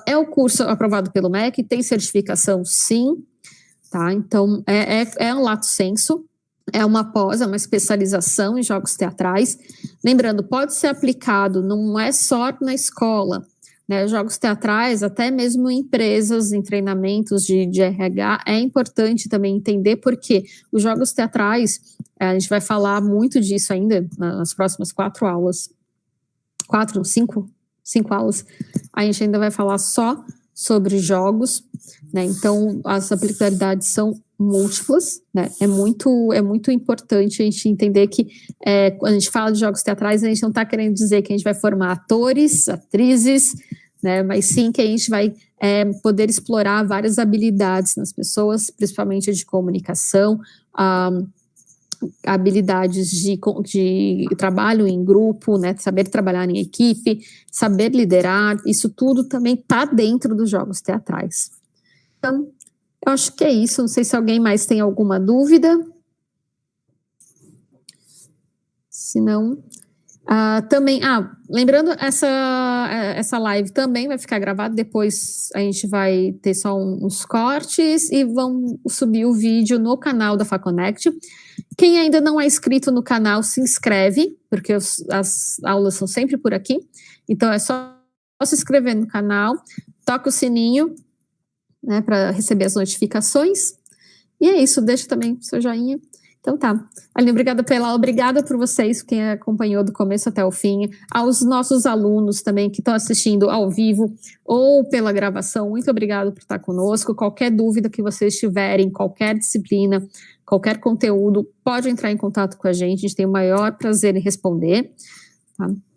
É o curso aprovado pelo MEC, tem certificação sim, tá, então é um lato sensu, é uma pós, é uma especialização em jogos teatrais. Lembrando, pode ser aplicado, não é só na escola, né? Jogos teatrais, até mesmo em empresas, em treinamentos de RH, é importante também entender porque os jogos teatrais, a gente vai falar muito disso ainda nas próximas 4 aulas, 5 aulas, a gente ainda vai falar só sobre jogos, né? Então as aplicabilidades são múltiplas, né? É muito importante a gente entender que quando a gente fala de jogos teatrais, a gente não está querendo dizer que a gente vai formar atores, atrizes, né? Mas sim que a gente vai poder explorar várias habilidades nas pessoas, principalmente de comunicação, habilidades de trabalho em grupo, né, saber trabalhar em equipe, saber liderar, isso tudo também está dentro dos jogos teatrais. Então, eu acho que é isso, não sei se alguém mais tem alguma dúvida. Se não... também, lembrando, essa live também vai ficar gravada, depois a gente vai ter só uns cortes e vão subir o vídeo no canal da Faconect. Quem ainda não é inscrito no canal, se inscreve, porque as aulas são sempre por aqui, então é só se inscrever no canal, toca o sininho, né, para receber as notificações, e é isso, deixa também o seu joinha. Então tá, Aline, obrigada pela aula, obrigada por vocês, quem acompanhou do começo até o fim, aos nossos alunos também que estão assistindo ao vivo ou pela gravação, muito obrigado por estar conosco, qualquer dúvida que vocês tiverem, qualquer disciplina, qualquer conteúdo, pode entrar em contato com a gente tem o maior prazer em responder, tá?